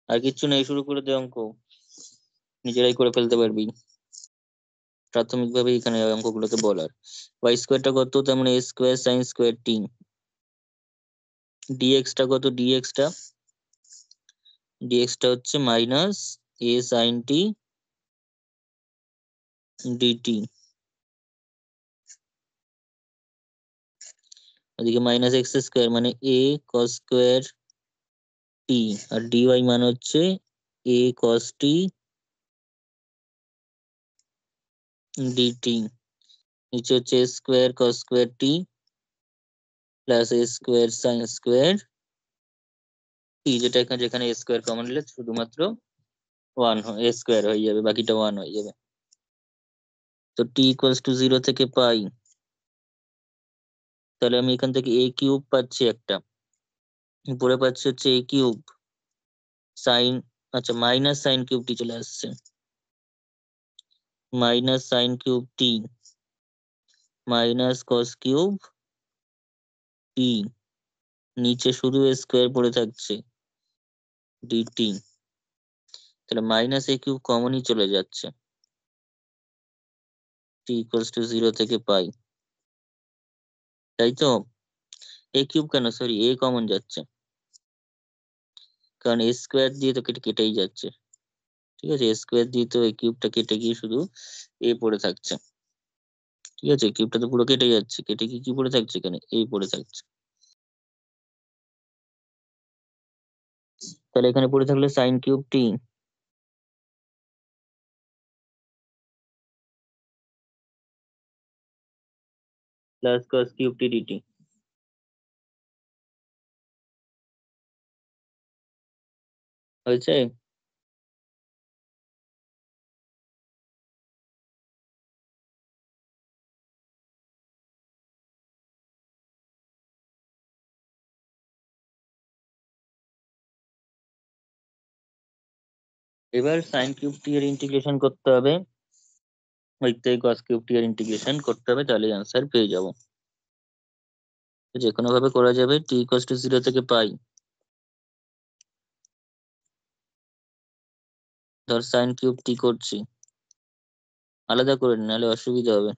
আর কিচ্ছু নেই, শুরু করে দে অঙ্ক, নিজেরাই করে ফেলতে পারবি, প্রাথমিকভাবে এখানে অঙ্কগুলোতে বলার। ওয়াই স্কোয়ারটা কত, তার মানে এ স্কোয়ার সাইন স্কোয়ার টি, ডিএক্সটা কত? ডিএক্সটা হচ্ছে মাইনাস এ সাইন টি ডিটি, ওদিকে মাইনাস এক্স স্কোয়ার মানে এ কস স্কোয়ার টি, আর ডিওয়াই মানে হচ্ছে এ কস টি ডিটি। নিচে হচ্ছে স্কোয়ার কস স্কোয়ার টি প্লাস এ স্কোয়ার সাইন স্কোয়ার টি, যেটা এখানে যেখানে এ স্কোয়ার কমন নিলে শুধুমাত্র ওয়ান এ স্কোয়ার হয়ে যাবে, বাকিটা ওয়ান হয়ে যাবে। তো টি ইকুয়ালস টু 0 থেকে পাই, তাহলে আমি এখান থেকে এ কিউব পাচ্ছি একটা, উপরে পাচ্ছি হচ্ছে এ কিউব সাইন, আচ্ছা মাইনাস সাইন কিউব টি চলে আসছে, মাইনাস সাইন কিউব টি মাইনাস কস কিউব টি, নিচে শুধু স্কোয়ার পড়ে থাকছে ডিটি, তাহলে মাইনাস এ কিউব কমনই চলে যাচ্ছে, টি ইকুয়ালস টু 0 থেকে পাই, তাই তো? এ কিউব কেন, সরি এ কমন যাচ্ছে, কারণ এ স্কোয়ার দিয়ে তো কেটেই যাচ্ছে, ঠিক আছে, এ স্কোয়ার দিয়ে তো এই কিউবটা কেটে গিয়ে শুধু এ পড়ে থাকছে, ঠিক আছে, কিউবটা তো পুরো কেটে যাচ্ছে, কেটে গিয়ে কি পড়ে থাকছে এখানে, এই পড়ে থাকছে, তাহলে এখানে পড়ে থাকলে সাইন কিউব টি plus cos cube t DT. হয়েছে? এবার সাইন কিউব টি এর ইন্টিগ্রেশন করতে হবে, ওই থেকে কস কিউব টি এর ইন্টিগ্রেশন করতে হবে, তাহলে আনসার পেয়ে যাবো। যে কোনো ভাবে করা যাবে, টি ইকুয়ালস টু 0 থেকে পাই, ধর সাইন কিউব টি করছি, আলাদা করে নিন নাহলে অসুবিধা হবে,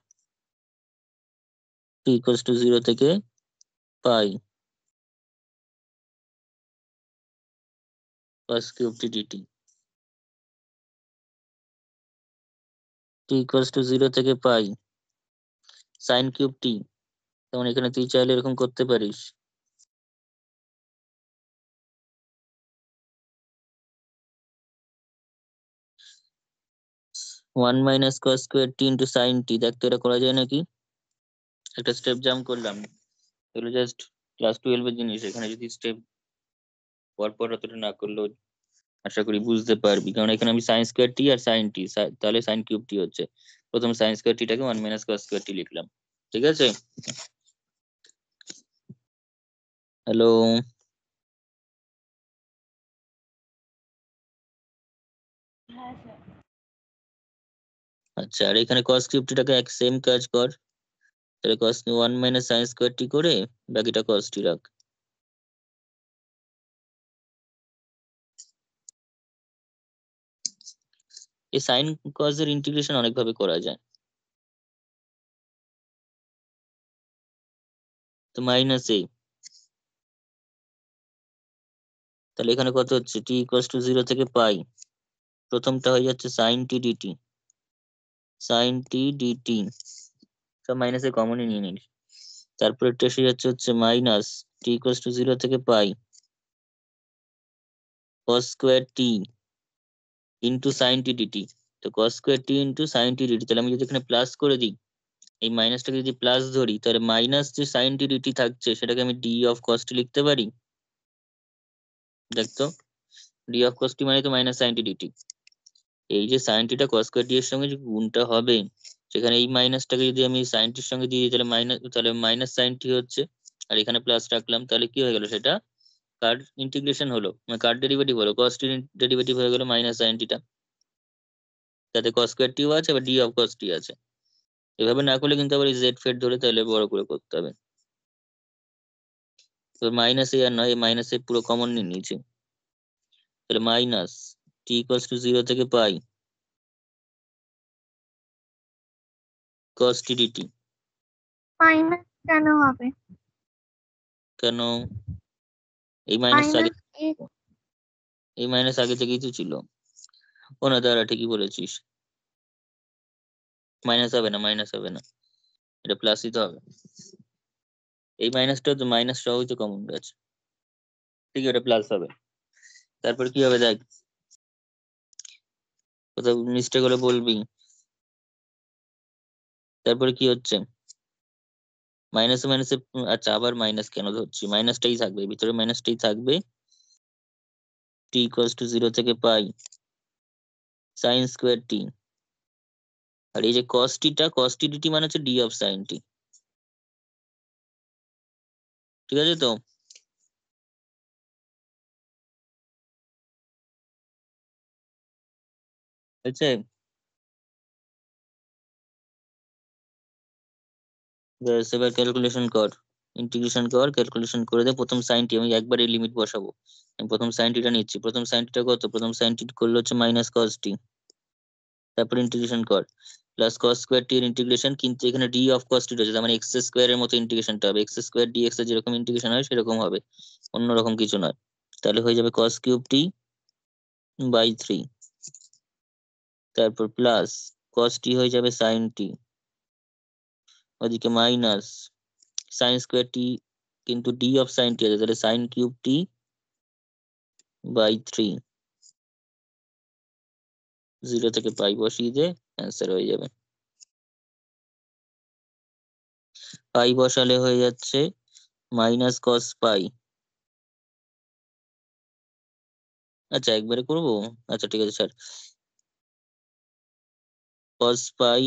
টি ইকুয়ালস টু 0 থেকে pi cos cube t dt, t equals to 0 থেকে পাই সাইন কিউব টি, যেমন এখানে তুই চাইলে এরকম করতে পারিস, ওয়ান মাইনাস কস স্কোয়ার টি ইন্টু সাইন টি, দেখতে এটা করা যায় নাকি, একটা স্টেপ জাম্প করলাম, এগুলো জাস্ট ক্লাস 12 এর জিনিস, এখানে যদি স্টেপ পর অতটা না করলেও আশা করি বুঝতে পারবি, কারণ এখানে আমি সাইন স্কোয়ার টি আর সাইন টি, তাহলে সাইন কিউব টি হচ্ছে, প্রথম সাইন স্কোয়ার টিটাকে one minus cos square t লিখলাম, ঠিক আছে? হ্যালো, হ্যাঁ স্যার। আচ্ছা, আর এখানে কস কিউব টিটাকে এক সেম কাজ কর, তাহলে cos one minus sine square t করে বাকিটা কস টি রাখ। এই সাইন কস এর ইন্টিগ্রেশন অনেক ভাবে করা যায়, তো মাইনাস এ, তাহলে এখানে কত হচ্ছে, টি ইকুয়ালস টু 0 থেকে পাই, প্রথমটা হয়ে যাচ্ছে sign t DT, sign t DT, সব মাইনাসে কমনই নিয়ে নিস, তারপরে একটা এসে যাচ্ছে হচ্ছে মাইনাস টি ইকুয়ালস টু 0 থেকে পাই কস স্কোয়ার টি ইন্টু সাইন টি ডিটি, তো কস স্কোয়ার টি ইন্টু সাইন টি ডিটি, তাহলে আমি যদি এখানে প্লাস করে দিই, এই মাইনাসটাকে যদি প্লাস ধরি, তাহলে মাইনাস যে সাইন টি ডিটি থাকছে সেটাকে আমি ডি অফ কস টি লিখতে পারি, দেখতো, ডি অফ কস টি মানে তো মাইনাস সাইন টি ডিটি, এই যে সাইন টিটা কস স্কোয়ার টি এর সঙ্গে যে গুণটা হবে, সেখানে এই মাইনাসটাকে যদি আমি সাইন টির সঙ্গে দিয়ে দিই, তাহলে মাইনাস সাইন টি হচ্ছে, আর এখানে প্লাস রাখলাম, তাহলে কি হয়ে গেল, সেটা কার্ড ইন্টিগ্রেশন হলো, মানে কার্ড ডেরিভেটিভ হলো, কস টি ডেরিভেটিভ হয়ে গেল মাইনাস সাইন টিটা, তাতে কস স্কোয়ার টিও আছে আবার ডি অফ কস টি আছে, এভাবে না করলে কিন্তু আবার এই জেড ফেড ধরে তাহলে বড় করে করতে হবে, তো মাইনাস এ আর নয়, মাইনাস এ পুরো কমন নিয়ে নিয়েছে, তাহলে মাইনাস টি ইকুয়ালস টু 0 থেকে পাই কস টি ডিটি, মাইনাস কেন হবে? কেন? এই মাইনাস আগে, -a এই মাইনাস আগে থেকেই তো ছিল। ও না, দাঁড়া, ঠিকই বলেছিস, মাইনাস হবে না, মাইনাস হবে না, এটা প্লাসই তো হবে। এই মাইনাসটা তো মাইনাস সহই তো কমন আছে, ঠিক আছে, এটা প্লাস হবে। তারপর কি হবে দেখ, কোথাও মিস্টেক হলে বলবি। তারপরে কি হচ্ছে, মাইনাসে মাইনাসে, আচ্ছা আবার মাইনাস কেন ধরছি, মাইনাসটাই থাকবে ভিতরে, মাইনাসটাই থাকবে। টি ইকুয়ালস টু 0 থেকে পাই সাইন স্কোয়ার টি। আর এই যে কস টিটা, কস টি ডিটি মানে হচ্ছে ডি অফ সাইন টি, ঠিক আছে তো? হচ্ছে, ব্যাস এবার ক্যালকুলেশন কর, ইন্টিগ্রেশন কর, ক্যালকুলেশন করে দে। প্রথম সাইনটি আমি একবারে লিমিট বসাবো, আমি প্রথম সাইনটিটা নিচ্ছি। প্রথম সাইনটিটা কত, প্রথম সাইনটি করলে হচ্ছে মাইনাস কস টি, তারপর ইন্টিগ্রেশন কর প্লাস কস স্কোয়ার টি এর ইন্টিগ্রেশন, কিন্তু এখানে ডি অফ কস টি রয়েছে, তার মানে এক্স স্কোয়ার এর মতো ইন্টিগ্রেশনটা হবে, এক্স স্কোয়ার ডি এক্স এর যেরকম ইন্টিগ্রেশন হয় সেরকম হবে, অন্যরকম কিছু নয়। তাহলে হয়ে যাবে কস কিউব টি বাই 3, তারপর প্লাস কস টি হয়ে যাবে সাইন টি, ওদিকে মাইনাস সাইন স্কোয়ার টি, কিন্তু ডি অফ সাইন টি আছে, তাহলে সাইন কিউব টি বাই 3। 0 থেকে পাই বসিয়ে দে, অ্যান্সার হয়ে যাবে। পাই বসালে হয়ে যাচ্ছে মাইনাস কস পাই। আচ্ছা একবারে করবো, আচ্ছা ঠিক আছে স্যার, কস পাই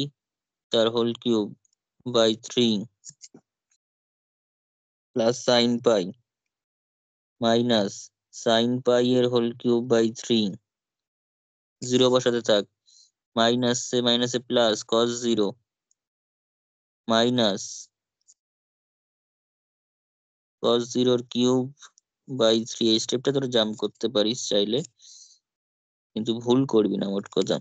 তার whole cube by 3 plus sine pi minus sine pi এর হোল কিউব বাই 3। 0 বসাতে থাক, মাইনাসে মাইনাসে plus cos 0 minus cos 0 cube by 3। এই স্টেপটা তোরা জাম্প করতে পারিস চাইলে, কিন্তু ভুল করবি না, মোট কথা।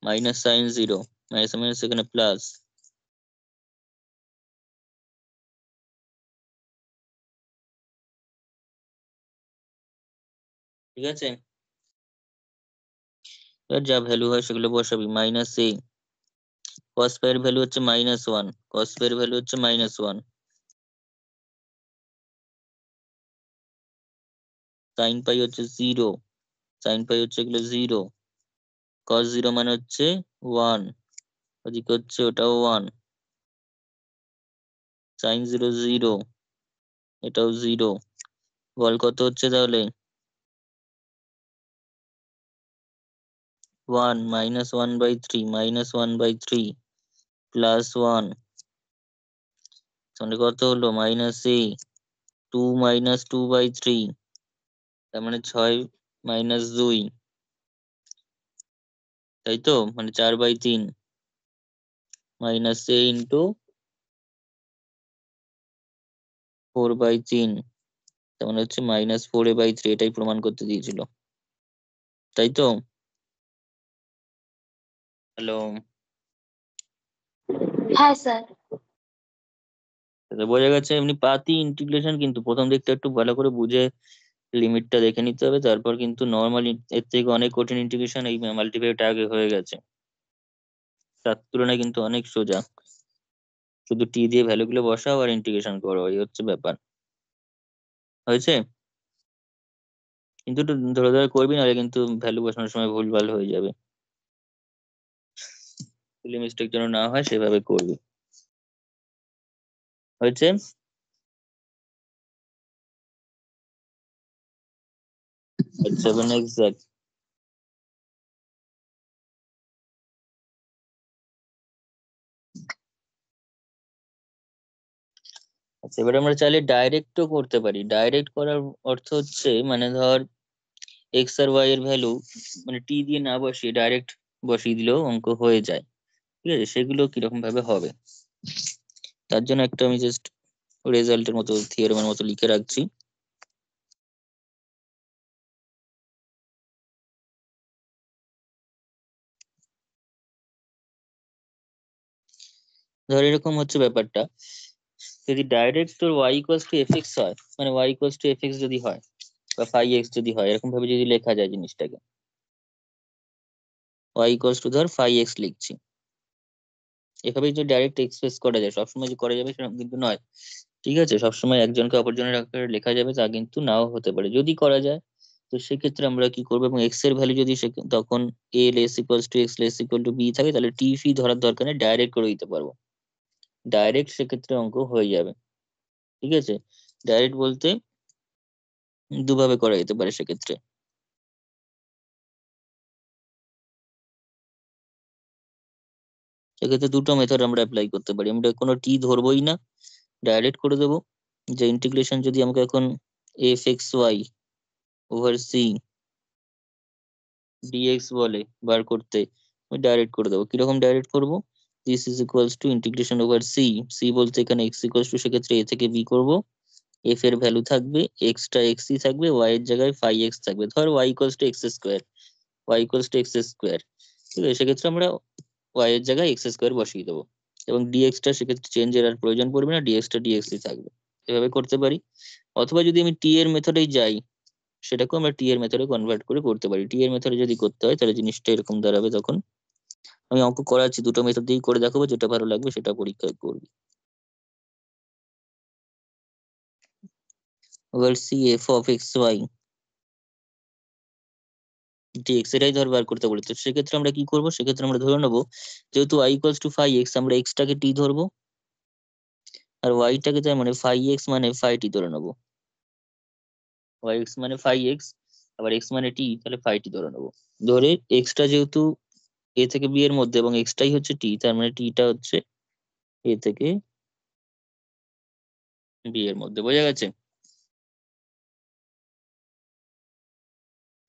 মাইনাস সাইন 0, মাইনাস মাইনাস এখানে প্লাস, ঠিক আছে? এবার যা ভ্যালু হয় সেগুলো বসাবি। মাইনাস এ, কস পাই এর ভ্যালু হচ্ছে -1, কস পাই এর ভ্যালু হচ্ছে -1, সাইন পাই হচ্ছে 0, সাইন পাই হচ্ছে এগুলো 0, কস 0 মানে হচ্ছে 1, ওদিকে হচ্ছে ওটাও 1, সাইন 0 0, এটাও 0। বল কত হচ্ছে তাহলে, 1 -1/3 -1/3 প্লাস 1, তাহলে কত হলো মাইনাস এ 2 -2/3, তার মানে 6 -2, তাই তো, মানে 4/3 মাইনাস এ ইন্টু 4/3, তার মানে হচ্ছে -4a/3, এটাই প্রমাণ করতে দিয়েছিল, তাই তো? হ্যালো, হ্যাঁ স্যার। বোঝা গেছে? এমনি পাতি ইন্টিগ্রেশন, কিন্তু প্রথম দিকটা একটু ভালো করে বুঝে লিমিটটা দেখে নিতে হবে, তারপর কিন্তু নর্মাল এর থেকে অনেক কঠিন ইন্টিগ্রেশন এই মাল্টিপ্লাইটা আগে হয়ে গেছে, তার তুলনায় কিন্তু অনেক সোজা। শুধু টি দিয়ে ভ্যালু গুলো বসাও আর ইন্টিগ্রেশন করো, এই হচ্ছে ব্যাপার। হয়েছে? কিন্তু একটু ধরে ধরে করবি, নাহলে কিন্তু ভ্যালু বসানোর সময় ভুলভাল হয়ে যাবে। মিস্টেক যেন না হয় সেভাবে করবি। হয়েছে? আচ্ছা, এবার নেক্সট দেখ। আচ্ছা, এবার আমরা চাইলে ডাইরেক্টও করতে পারি। ডাইরেক্ট করার অর্থ হচ্ছে, মানে ধর এক্স আর ওয়াই এর ভ্যালু মানে টি দিয়ে না বসিয়ে ডাইরেক্ট বসিয়ে দিলেও অঙ্ক হয়ে যায়, ঠিক আছে? সেগুলো কিরকম ভাবে হবে, তার জন্য একটা আমি জাস্ট রেজাল্টের মতো, থিওরেমের মতো লিখে রাখছি। ধর এরকম হচ্ছে ব্যাপারটা, যদি ডাইরেক্ট তোর y ইকুয়ালস টু fx হয়, মানে y ইকুয়ালস টু fx যদি হয় বা ফাই এক্স যদি হয়, এরকম ভাবে যদি লেখা যায় জিনিসটাকে, y ইকুয়ালস টু ধর ফাই এক্স লিখছি, এভাবেই যে ডাইরেক্ট এক্সপ্রেস করা যায়, সবসময় যে করা যাবে সেরকম কিন্তু নয়। ঠিক আছে, সবসময় একজনকে অপরজনের আকারে লেখা যাবে তা কিন্তু নাও হতে পারে। যদি করা যায় তো সেক্ষেত্রে আমরা কি করবো, এবং এক্স এর ভ্যালু যদি তখন a less equals to x less equal to b থাকে, তাহলে টি ফি ধরার দরকার নেই, ডাইরেক্ট করে দিতে পারবো, ডাইরেক্ট সেক্ষেত্রে অঙ্ক হয়ে যাবে। ঠিক আছে, ডাইরেক্ট বলতে দুভাবে করা যেতে পারে সেক্ষেত্রে। সেক্ষেত্রে দুটো মেথড আমরা অ্যাপ্লাই করতে পারি, আমরা কোনো টি ধরবোই না, ডাইরেক্ট করে দেবো। যে ইন্টিগ্রেশন যদি আমাকে এখন f x y over C dx বলে বার করতে, আমি ডাইরেক্ট করে দেবো। কিরকম ডাইরেক্ট করব, this is equals to integration over C, C বলতে এখানে এক্স ইকুয়ালস টু, সেক্ষেত্রে এ থেকে বি করব, এফ এর ভ্যালু থাকবে এক্সটা এক্সই থাকবে, ওয়াই এর জায়গায় ফাই এক্স থাকবে, ধর y equals to x square, y equals to x square. ঠিক আছে, সেক্ষেত্রে আমরা ওয়াই এর জায়গায় এক্স স্কোয়ার বসিয়ে দেবো, এবং ডিএক্সটা সেক্ষেত্রে চেঞ্জের আর প্রয়োজন পড়বে না, ডিএক্সটা ডিএক্সই থাকবে। এভাবে করতে পারি। অথবা যদি আমি টি এর মেথডেই যাই, সেটাকেও আমরা টি এর মেথডে কনভার্ট করে করতে পারি। টি এর মেথডে যদি করতে হয় তাহলে জিনিসটা এরকম দাঁড়াবে। তখন আমি অঙ্ক করাচ্ছি, দুটো মেথড দিয়েই করে দেখাবো, যেটা ভালো লাগবে সেটা পরীক্ষায় করবি। এবার C f of x Y dx, এটাই ধর বার করতে বলি। তো সেক্ষেত্রে আমরা কি করবো, সেক্ষেত্রে আমরা ধরে নেবো যেহেতু y equals to phi x, আমরা এক্সটাকে টি ধরবো, আর ওয়াইটাকে তার মানে ফাই এক্স মানে ফাই টি ধরে নেবো। ওয়াই এক্স মানে ফাই এক্স, আবার এক্স মানে টি, তাহলে ফাই টি ধরে নেবো। ধরে এক্সটা যেহেতু এ থেকে বি এর মধ্যে এবং এক্সটাই হচ্ছে টি, তার মানে টিটা হচ্ছে এ থেকে বি এর মধ্যে। বোঝা গেছে?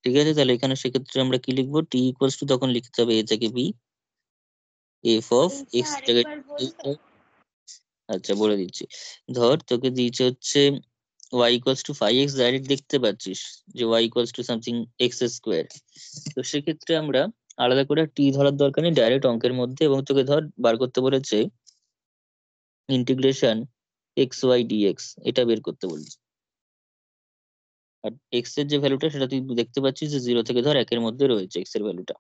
ঠিক আছে, তাহলে এখানে সেক্ষেত্রে আমরা কি লিখবো, টি ইকুয়ালস টু তখন লিখতে হবে এ থেকে বি, এফ অফ বলছি এক্স জায়গায়। আরেকবার বলবে? আচ্ছা বলে দিচ্ছি, ধর তোকে দিয়েছে হচ্ছে y equals two five x, direct দেখতে পাচ্ছিস যে y equals to something x square. তো সেক্ষেত্রে আমরা আলাদা করে টি ধরার দরকার নেই, ডাইরেক্ট অঙ্কের মধ্যে, এবং তোকে ধর বার করতে বলেছে ইন্টিগ্রেশন এক্স ওয়াই ডিএক্স, এটা বের করতে বলছি। আর এক্স এর যে ভ্যালুটা সেটা তুই দেখতে পাচ্ছিস যে 0 থেকে ধর 1 এর মধ্যে রয়েছে এক্স এর ভ্যালুটা।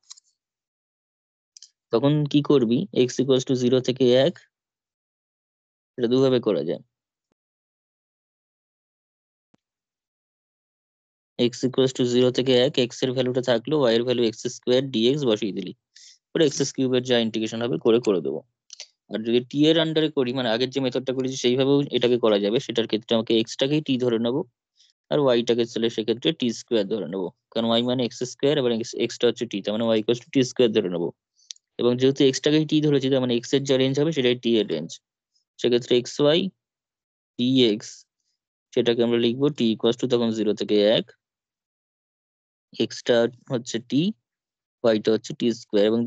তখন কি করবি, এক্স ইকুয়ালস টু 0 থেকে 1, এটা দুভাবে করা যায়। এক্স ইকুয়ালস টু 0 থেকে 1, এক্স এর ভ্যালুটা থাকলো, ওয়াই এর ভ্যালু এক্স স্কোয়ার ডিএক্স বসিয়ে দিলি, করে এক্স কিউবের যা ইন্টিগ্রেশন হবে করে করে দেবো। আর যদি টি এর আন্ডারে করি, মানে আগের যে মেথডটা করেছি সেইভাবেও এটাকে করা যাবে, সেটার ক্ষেত্রে আমাকে এক্সটাকেই টি ধরে নেবো, আর ওয়াইটাকে তাহলে সেক্ষেত্রে টি স্কোয়ার ধরে নেবো, কারণ ওয়াই মানে এক্স স্কোয়ার, এবং এক্সটা হচ্ছে টি, তার মানে y equals to t square ধরে নেবো। এবং যেহেতু এক্সটাকেই টি ধরেছি, তার মানে এক্স এর যা রেঞ্জ হবে সেটাই টি এর রেঞ্জ, সেক্ষেত্রে এক্স ওয়াই ডি এক্স, সেটাকে আমরা লিখবো টি ইকুয়ালস টু তখন 0 থেকে 1, এক্সটা হচ্ছে টি, ওয়াইটা হচ্ছে টি স্কোয়ার, এবং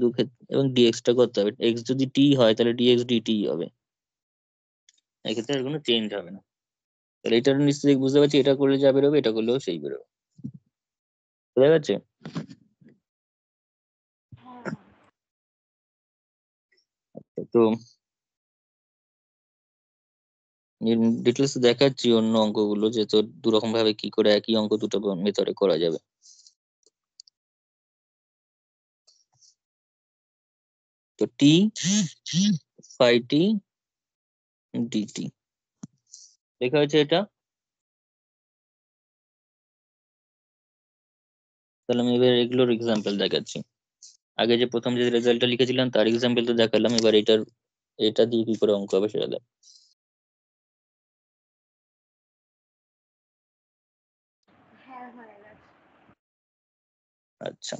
এবং ডিএক্সটা করতে হবে, এক্স যদি টি হয় তাহলে ডিএক্স ডিটি হবে, এক্ষেত্রে আর কোনো চেঞ্জ হবে না। তাহলে এটা নিশ্চয়ই বুঝতে পারছি, এটা করলে যা বেরোবে এটা করলেও সেই বেরোবে। বুঝা গেছে? হ্যাঁ তো ডিটেলস দেখাচ্ছি অন্য অঙ্কগুলো, যে তোর দু রকম ভাবে কি করে একই অঙ্ক দুটো মেথডে করা যাবে। তো টি ফাই টি ডিটি লেখা হয়েছে এটা। তাহলে আমি এবার এগুলোর এক্সাম্পল দেখাচ্ছি। আগে যে প্রথম যে রেজাল্টটা লিখেছিলাম তার এক্সাম্পল তো দেখালাম, এবার এটা দিয়ে কি করে অঙ্ক হবে সেটা দেখ। হ্যাঁ হয়ে গেছে। আচ্ছা,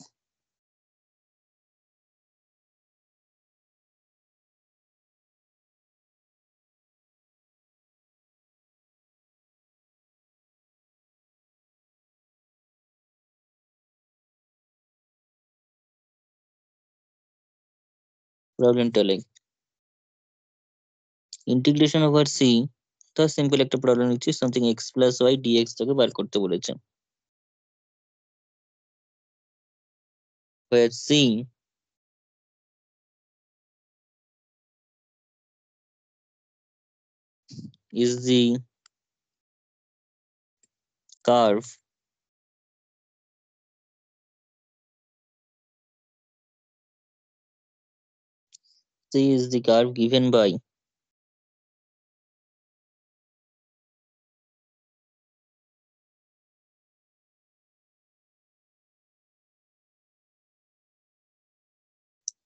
প্রবলেমটা লেখ, ইন্টিগ্রেশন ওভার সি, তো সিম্পল একটা প্রবলেম নিচ্ছি, something x plus y dx থেকে বার করতে বলেছে, where c is the curve C is the curve given by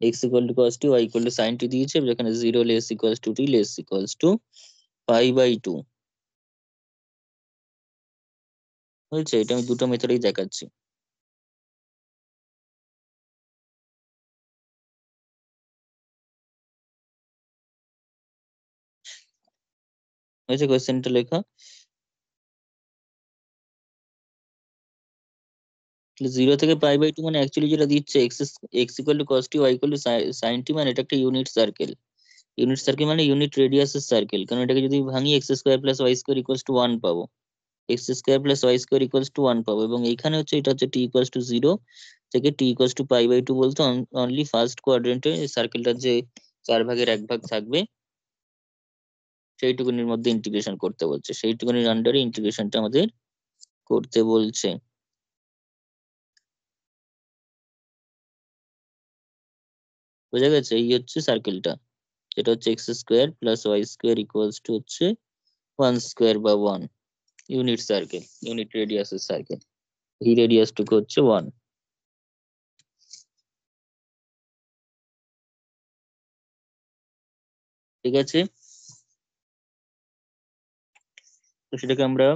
x equal to cos t, y equal to sin t দিয়েছে, যেখানে 0 less equals to t less equals to pi by 2 হয়েছে। এটা আমি দুটো মেথডেই দেখাচ্ছি। হয়েছে কোয়েশ্চেনটা লেখা? 0 থেকে পাই বাই 2 মানে অ্যাকচুয়ালি যেটা দিচ্ছে x equal to cos t, y equal to sin t, মানে এটা একটা ইউনিট সার্কেল। ইউনিট সার্কেল মানে ইউনিট রেডিয়াসের সার্কেল, কারণ এটাকে যদি ভাঙি x square plus y square equals to 1 পাবো। x square plus y square equals to 1 পাবো, এবং এইখানে হচ্ছে এটা হচ্ছে t ইকুয়ালস টু 0 থেকে t equals to pi by 2 বলতে অনলি ফার্স্ট কোয়াড্রেন্টে সার্কেলটার যে 4 ভাগের 1 ভাগ থাকবে সেইটুকুনির মধ্যে ইন্টিগ্রেশন করতে বলছে, সেইটুকুনির আন্ডারে ইন্টিগ্রেশনটা আমাদের করতে বলছে। বোঝা গেছে? এই হচ্ছে সার্কেলটা, যেটা হচ্ছে x square plus y square equals to হচ্ছে 1 স্কোয়ার বা 1, ইউনিট সার্কেল, ইউনিট রেডিয়াসের সার্কেল। এই রেডিয়াস টুকু হচ্ছে 1। ঠিক আছে, তো সেটাকে আমরা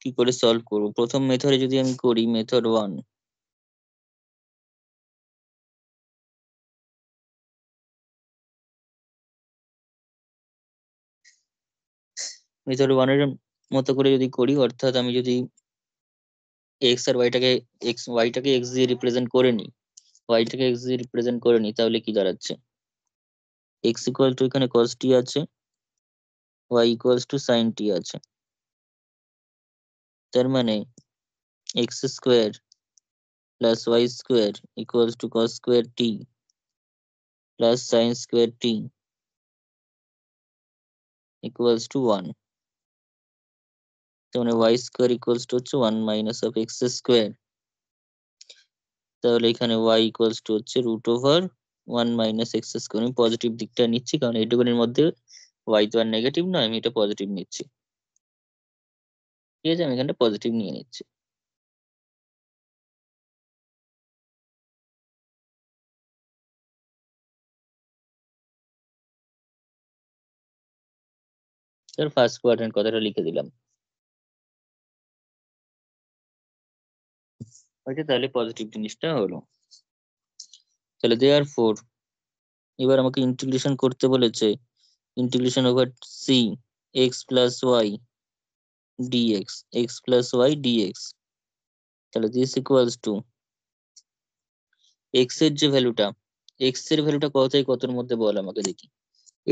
কি করে সলভ করবো? প্রথম মেথডে যদি আমি করি, মেথড 1, মেথড 1 এর মতো করে যদি করি, অর্থাৎ আমি যদি এক্স আর ওয়াইটাকে ওয়াইটাকে এক্স দিয়ে রিপ্রেজেন্ট করে নিই, ওয়াইটাকে এক্স দিয়ে রিপ্রেজেন্ট করে নিই, তাহলে কি দাঁড়াচ্ছে? এক্স ইকুয়াল টু এখানে cos t আছে, y equals to sin t আছে, তার মানে x square plus y square equals to cos square t plus sin square t equals to 1। তার মানে ওয়াই স্কোয়ার ইকুয়ালস টু হচ্ছে 1 মাইনাস অফ এক্স স্কোয়ার। তাহলে এখানে y equals to হচ্ছে root over 1 minus x square. আমি positive দিকটা নিচ্ছি, কারণ এইটুকুনির মধ্যে ওয়াই তো আর নেগেটিভ নয়, আমি এটা পজিটিভ নিচ্ছি। ঠিক আছে, আমি এখানটা পজিটিভ নিয়ে নিচ্ছি। তার ফার্স্ট কোয়াড্রেন্ট কথাটা লিখে দিলাম। ওইটা তাহলে পজিটিভ জিনিসটা হলো। তাহলে দেয়ার ফোর, এবার আমাকে ইন্টিগ্রেশন করতে বলেছে, integration over C x plus y dx, x plus y dx. তাহলে দিস ইকুয়ালস টু এক্স এর যে ভ্যালুটা, এক্স এর ভ্যালুটা কত থেকে কতর মধ্যে বল আমাকে দেখি।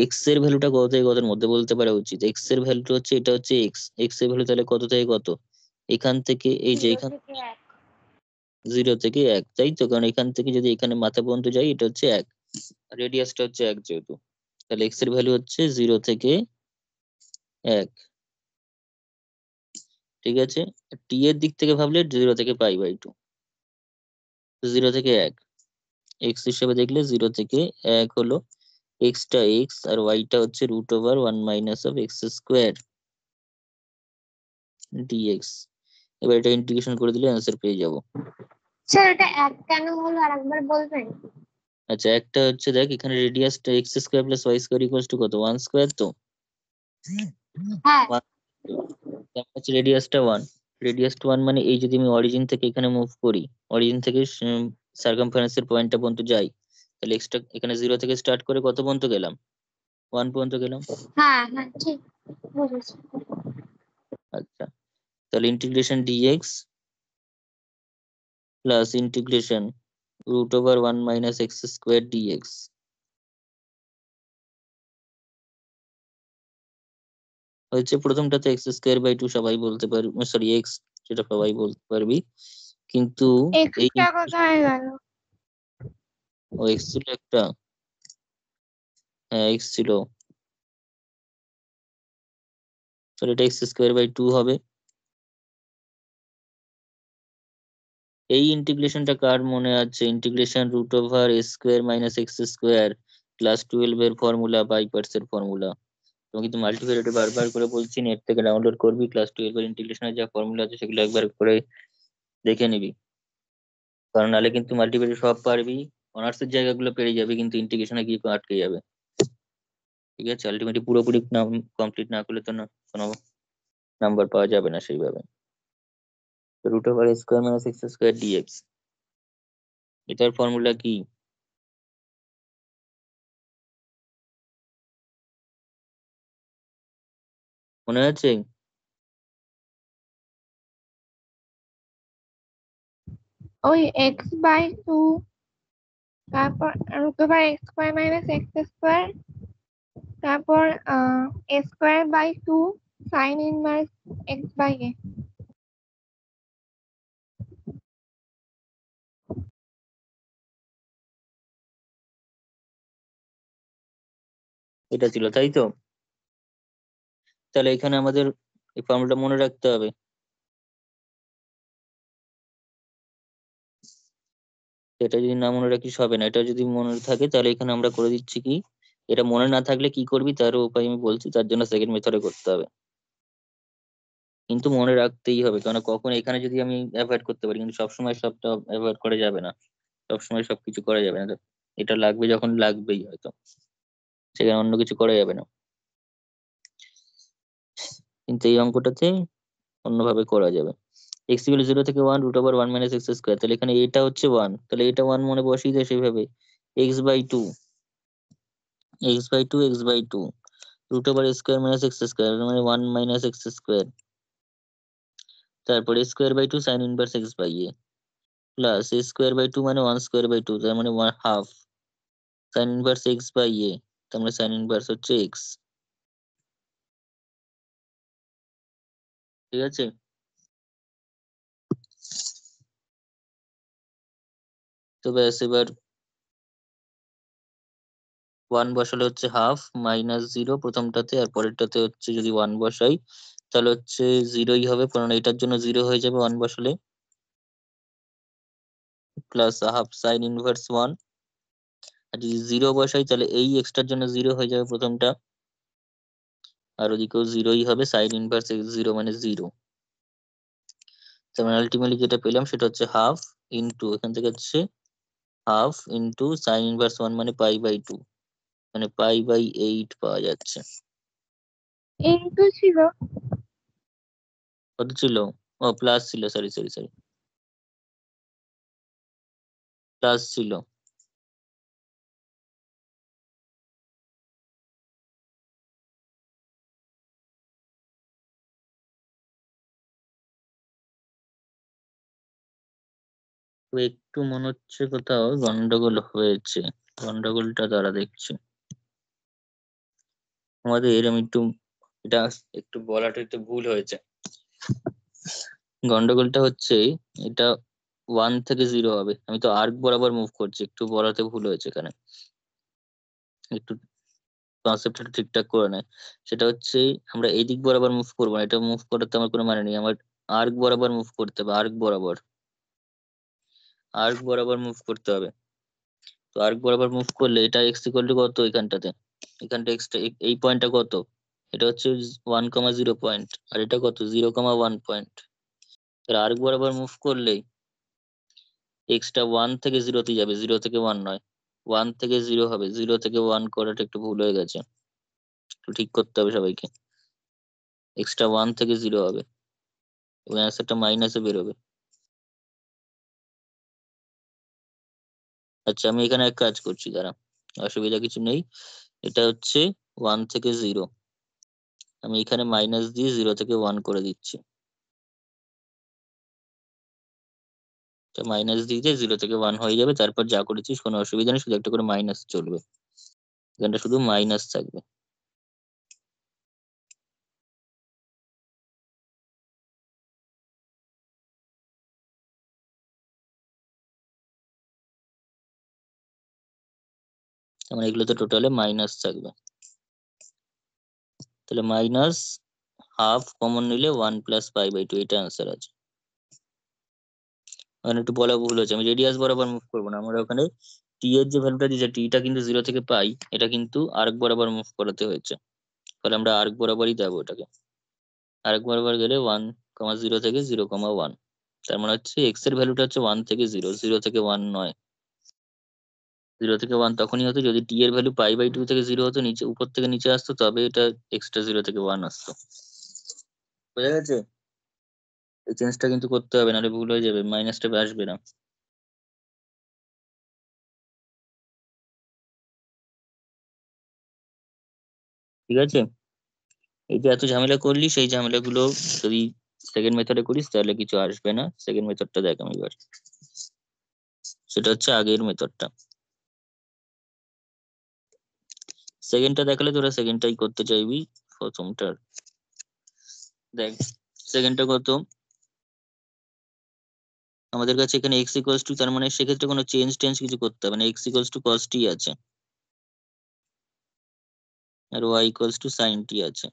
এক্স এর ভ্যালুটা কত থেকে কতর মধ্যে বলতে পারা উচিত। এক্স এর ভ্যালুটা হচ্ছে, এটা হচ্ছে এক্স, এক্স এর ভ্যালু তাহলে কত থেকে কত? এখান থেকে এই যে 0 এখান থেকে 1। 0 থেকে 1, তাই তো? কারণ এখান থেকে যদি এখানে মাথা পর্যন্ত যাই, এটা হচ্ছে 1, রেডিয়াসটা হচ্ছে 1 যেহেতু, তাহলে এক্স এর ভ্যালু হচ্ছে 0 থেকে 1। ঠিক আছে, টি এর দিক থেকে ভাবলে 0 থেকে পাই বাই 2, 0 থেকে 1, এক্স হিসেবে দেখলে 0 থেকে 1 হলো, এক্সটা এক্স আর ওয়াইটা হচ্ছে root over 1 minus of x square dx. এবার এটা ইন্টিগ্রেশন করে দিলে অ্যান্সার পেয়ে যাব। স্যার এটা 1 কেন হলো আরেকবার বলবেন? আচ্ছা, একটা হচ্ছে দেখ, এখানে রেডিয়াসটা x square plus y square equals to কত? 1 স্কোয়ার তো, হ্যাঁ 1, তার হচ্ছে রেডিয়াসটা 1। রেডিয়াসটা 1 মানে এই যদি আমি অরিজিন থেকে এখানে মুভ করি, অরিজিন থেকে সার্কামফারেন্সের পয়েন্টটা পর্যন্ত যাই, তাহলে এক্সটা এখানে 0 থেকে স্টার্ট করে কত পর্যন্ত গেলাম? 1 পর্যন্ত গেলাম। হ্যাঁ হ্যাঁ ঠিক বুঝেছি। আচ্ছা, তাহলে integration dx plus integration root over 1 minus x square dx হচ্ছে, প্রথমটাতে এক্স স্কোয়ার বাই 2 সবাই বলতে পারবি, সরি এক্স, সেটা সবাই বলতে পারবি, কিন্তু এই এক্সট্রা কোথায় গেল? ও এক্স ছিল একটা, হ্যাঁ এক্স ছিল, তাহলে এটা x²/2 হবে। এই ইন্টিগ্রেশনটা কার মনে আছে? ইন্টিগ্রেশন √(a²-x² +12 এর ফর্মুলা বাই পার্টস এর ফর্মুলা। তুমি কিন্তু মাল্টিভ্যারিয়েটে বারবার করে বলছি নেট থেকে ডাউনলোড করবি, ক্লাস 12 এর ইন্টিগ্রেশনের যা ফর্মুলা আছে সেগুলো একবার করে দেখে নিবি, কারণ নাহলে কিন্তু মাল্টিভ্যারিয়েট সব পারবি, অনার্সের জায়গাগুলো পেরে যাবে, কিন্তু ইন্টিগ্রেশনে গিয়ে আটকে যাবে। ঠিক আছে, আলটিমেটলি পুরোপুরি নাম কমপ্লিট না করলে তো না কোনো নাম্বার পাওয়া যাবে না সেইভাবে। √(a²-x²) এটার ফর্মুলা কি? মনে আছে? ওই x/2, তারপর √(x²-x²), তারপর a²/2 sin ইনভার্স x/a। এটা ছিল, তাই তো? তাহলে এখানে আমাদের এই ফর্মুলাটা মনে রাখতে হবে। এটা যদি না মনে রাখিস হবে না, এটা যদি মনে থাকে তাহলে এখানে আমরা করে দিচ্ছি কি, এটা মনে না থাকলে কি করবি তারও উপায় আমি বলছি, তার জন্য সেকেন্ড মেথডে করতে হবে, কিন্তু মনে রাখতেই হবে, কারণ কখন এখানে যদি আমি অ্যাভয়েড করতে পারি, কিন্তু সবসময় সবটা অ্যাভয়েড করা যাবে না, সবসময় সবকিছু করা যাবে না। এটা লাগবে যখন লাগবেই হয়তো, সেখানে অন্য কিছু করা যাবে না, কিন্তু এই অঙ্কটাতে অন্যভাবে করা যাবে। x=0 থেকে 1 √(1 - x²), তাহলে এখানে এটা হচ্ছে 1, তাহলে এটা 1 মনে বসিয়ে দেয় সেইভাবে। x/2, x/2 √(a²-x² মানে 1 - x², তারপর a²/2 sin inverse x/a plus a²/2 মানে 1²/2, তার মানে 1/2 sin ইনভার্স x/a, তার মানে sin ইনভার্স হচ্ছে x। ঠিক আছে, তো ব্যাস এবার 1 বসালে হচ্ছে হাফ -0 প্রথমটাতে, আর পরেরটাতে হচ্ছে যদি 1 বসাই তাহলে হচ্ছে 0ই হবে, কারণ এটার জন্য 0 হয়ে যাবে 1 বসালে, প্লাস হাফ সাইন ইনভার্স 1। আর যদি 0 বসাই তাহলে এই এক্সটার জন্য 0 হয়ে যাবে প্রথমটা, আর ওদিকেও 0ই হবে, সাইন ইনভার্স x0 মানে 0। তার মানে আলটিমেটলি যেটা পেলাম সেটা হচ্ছে হাফ ইন্টু, এখান থেকে হচ্ছে হাফ ইন্টু সাইন ইনভার্স 1 মানে π/2, মানে π/8 পাওয়া যাচ্ছে। ইনটু ছিল। কত ছিল? ও প্লাস ছিল, সরি সরি সরি, প্লাস ছিল। তো একটু মনে হচ্ছে কোথাও গন্ডগোল হয়েছে, গন্ডগোলটা দ্বারা দেখছি আমাদের এরম একটু, এটা একটু বলাটা একটু ভুল হয়েছে। গন্ডগোলটা হচ্ছে এটা 1 থেকে 0 হবে, আমি তো আর্ক বরাবর মুভ করছি, একটু বলাতে ভুল হয়েছে এখানে, একটু কনসেপ্টটা ঠিকঠাক করে নেয়। সেটা হচ্ছে আমরা এই দিক বরাবর মুভ করবো না, এটা মুভ করাতে আমার কোনো মানে নেই, আমার আর্ক বরাবর মুভ করতে হবে, আর্ক বরাবর, আর্ক বরাবর মুভ করতে হবে। তো আর্ক বরাবর মুভ করলে এটা x = কত এখানটাতে, এখানটা এক্সটা এই পয়েন্টটা কত, এটা হচ্ছে 1,0 পয়েন্ট, আর এটা কত 0,1 পয়েন্ট। তাহলে আর্ক বরাবর মুভ করলে এক্সটা 1 থেকে 0 তে যাবে, 0 থেকে 1 নয়, 1 থেকে 0 হবে, 0 থেকে 1 করাটা একটু ভুল হয়ে গেছে, একটু ঠিক করতে হবে সবাইকে। এক্সটা 1 থেকে 0 হবে এবং অ্যান্সারটা মাইনাসে বেরোবে। আচ্ছা আমি এখানে এক কাজ করছি, দাঁড়া, অসুবিধা কিছু নেই। এটা হচ্ছে 1 থেকে 0, আমি এখানে মাইনাস দিয়ে 0 থেকে 1 করে দিচ্ছি, মাইনাস দিয়ে 0 থেকে 1 হয়ে যাবে, তারপর যা করেছিস কোনো অসুবিধা নেই, শুধু একটা করে মাইনাস চলবে, এখানটা শুধু মাইনাস থাকবে। আমার এগুলো তো টোটালে মাইনাস থাকবে, তাহলে হাফ কমন নিলে 1 + π/2, এটা অ্যান্সার আছে। ওখানে একটু বলা ভুল হচ্ছে, আমি রেডিয়াস বরাবর মুভ করবো না, আমরা ওখানে টি এর যে ভ্যালুটা দিয়েছে, টিটা কিন্তু 0 থেকে পাই, এটা কিন্তু আর্ক বরাবর মুভ করাতে হয়েছে, তাহলে আমরা আর্ক বরাবরই দেবো এটাকে। আর্ক বরাবর গেলে 1,0 থেকে 0,1, তার মানে হচ্ছে এক্স এর ভ্যালুটা হচ্ছে 1 থেকে 0, 0 থেকে 1 নয়। 0 থেকে 1 তখনই হতো যদি টি এর ভ্যালু π/2 থেকে 0 হতো, নিচে উপর থেকে নিচে আসতো, তবে এটা এক্সট্রা 0 থেকে 1 আসতো। বুঝা গেছে? এই চেঞ্জটা কিন্তু করতে হবে, নাহলে ভুল হয়ে যাবে, মাইনাসটা আসবে না। ঠিক আছে, এই যে এত ঝামেলা করলি, সেই ঝামেলাগুলো যদি সেকেন্ড মেথডে করিস তাহলে কিছু আসবে না। সেকেন্ড মেথডটা দেখ আমি এবার, সেটা হচ্ছে আগের মেথডটা। সেকেন্ডটা দেখালে তোরা সেকেন্ডটাই করতে চাইবি, প্রথমটার দেখ। সেকেন্ডটা কত, আমাদের কাছে এখানে এক্স ইকুয়ালস টু, তার মানে সেক্ষেত্রে কোনো চেঞ্জ টেঞ্জ কিছু করতে হবে না, x equals to cos t আছে, আর y equals to sine t আছে।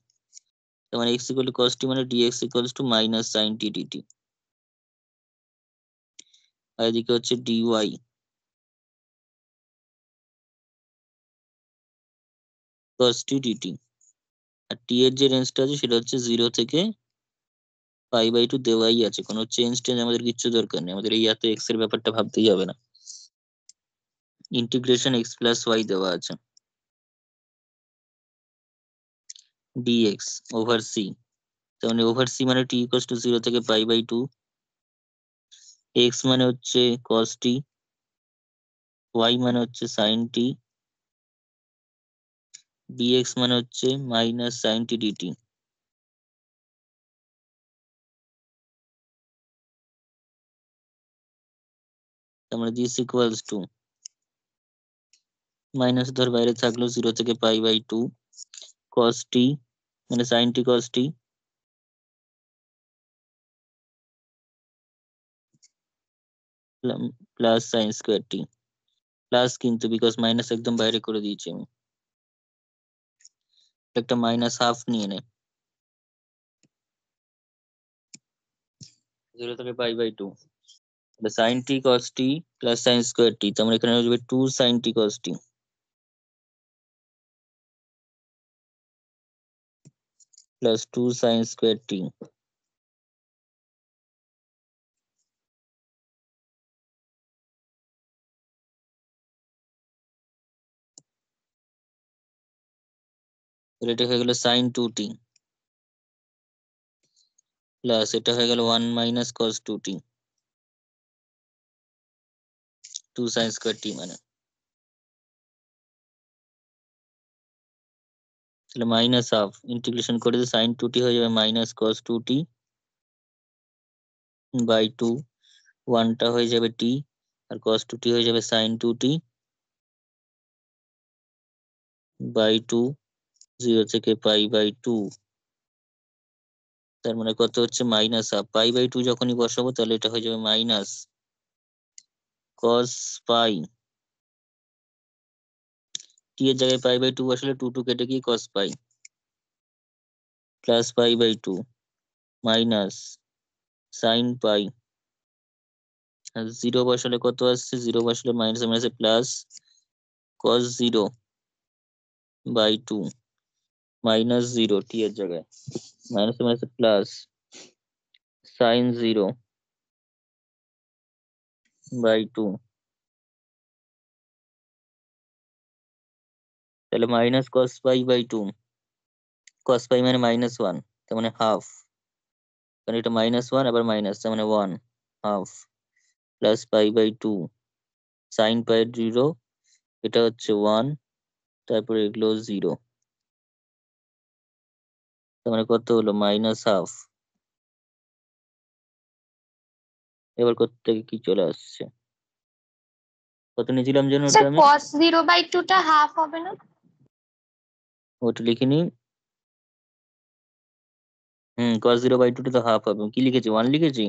তার মানে x equal to cos t মানে dx equals to minus sine t dt, আর এদিকে হচ্ছে ডিওয়াই কস টি ডিটি। আর টি এর যে রেঞ্জটা আছে সেটা হচ্ছে 0 থেকে π/2 দেওয়াই আছে, কোনো চেঞ্জ টেঞ্জ আমাদের কিচ্ছু দরকার নেই, আমাদের এই এত এক্স এর ব্যাপারটা ভাবতেই হবে না। ইন্টিগ্রেশন এক্স প্লাস ওয়াই দেওয়া আছে, ডিএক্স ওভার সি, তার মানে ওভার সি মানে টি ইকুয়ালস টু 0 থেকে π/2, এক্স মানে হচ্ছে কস টি, ওয়াই মানে হচ্ছে সাইন টি, ডিএক্স মানে হচ্ছে মাইনাস সাইন টি ডিটি। তার মানে দিস ইকুয়ালস টু, মাইনাস ধর বাইরে থাকলো, 0 থেকে π/2 কস টি মানে সাইন টি কস টি প্লাস সাইন স্কোয়ার টি, প্লাস কিন্তু বিকজ মাইনাস একদম বাইরে করে দিয়েছি আমি, একটা মাইনাস হাফ নিয়ে নে, 0 থেকে π/2, সাইন টি কস টি প্লাস সাইন স্কোয়ার টি, তার মানে এখানে হয়ে যাবে 2 সাইন টি কস টি প্লাস 2 সাইন স্কোয়ার টি। এটা হয়ে গেল সাইন 2t প্লাস এটা হয়ে গেল 1 minus cos 2t, 2 sine square t মানে, তাহলে মাইনাস হাফ ইন্টিগ্রেশন করে সাইন 2t হয়ে যাবে মাইনাস কস 2t বাই 2, 1টা হয়ে যাবে t, আর cos 2t হয়ে যাবে sin 2t বাই 2, 0 থেকে π/2, তার মানে কত হচ্ছে মাইনাস হাফ, π/2 যখনই বসাবো তাহলে এটা হয়ে যাবে মাইনাস cos পাই, t এর জায়গায় π/2 বসালে 2 কেটে গিয়ে cos pi plus π/2 minus sine pi, আর 0 বসালে কত আসছে, 0 বসালে মাইনাস মাইনাসে plus cos 0 by 2 minus 0 t এর জায়গায় মাইনাস মাইনাসে প্লাস সাইন 0 বাই 2, তাহলে মাইনাস cos π/2, cos পাই মানে -1, তার মানে হাফ, কারণ এটা -1 আবার মাইনাস, তার মানে 1 হাফ প্লাস π/2 সাইন পাই 0, এটা হচ্ছে 1, তারপরে এগুলো 0, তার মানে কত হলো মাইনাস হাফ। এবার কত থেকে কি চলে আসছে, কত নিয়েছিলাম যেন ওটা স্যার আমি, cos 0/2 টা হাফ হবে না? ওটা লিখিনি। cos 0/2 টা তো হাফ হবে, কি লিখেছি 1 লিখেছি।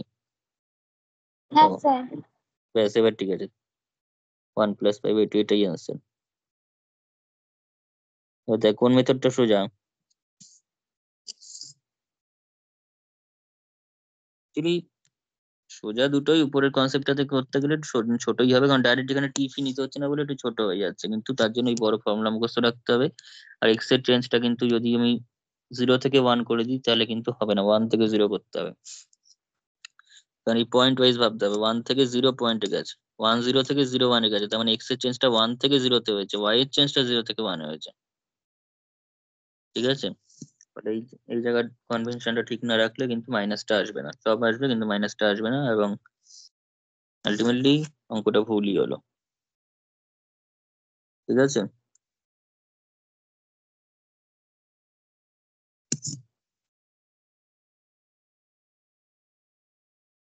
ও হ্যাঁ স্যার। ব্যাস, এবার ঠিক আছে, 1 + π/2 এটাই আনসার। এবার দেখ কোন মেথডটা সোজা, অ্যাকচুয়ালি সোজা দুটোই উপরের কনসেপ্টটাতে করতে গেলে একটু ছোটই হবে, কারণ ডাইরেক্ট এখানে টিফি নিতে হচ্ছে না বলে একটু ছোট হয়ে যাচ্ছে, কিন্তু তার জন্য এই বড় ফর্মুলা মুখস্থ রাখতে হবে। আর এক্স এর চেঞ্জটা কিন্তু যদি আমি 0 থেকে 1 করে দিই তাহলে কিন্তু হবে না, 1 থেকে 0 করতে হবে। কারণ এই পয়েন্ট ওয়াইজ ভাবতে হবে, 1 থেকে 0 পয়েন্টে গেছে, 1 0 থেকে 0 1 এ গেছে, তার মানে এক্স এর চেঞ্জটা 1 থেকে 0 তে হয়েছে, ওয়াই এর চেঞ্জটা 0 থেকে 1 এ হয়েছে। ঠিক আছে, বাট এই এই জায়গার কনভেনশনটা ঠিক না রাখলে কিন্তু মাইনাসটা আসবে না, সব আসবে কিন্তু মাইনাসটা আসবে না, এবং আলটিমেটলি অঙ্কটা ভুলই হলো। ঠিক আছে,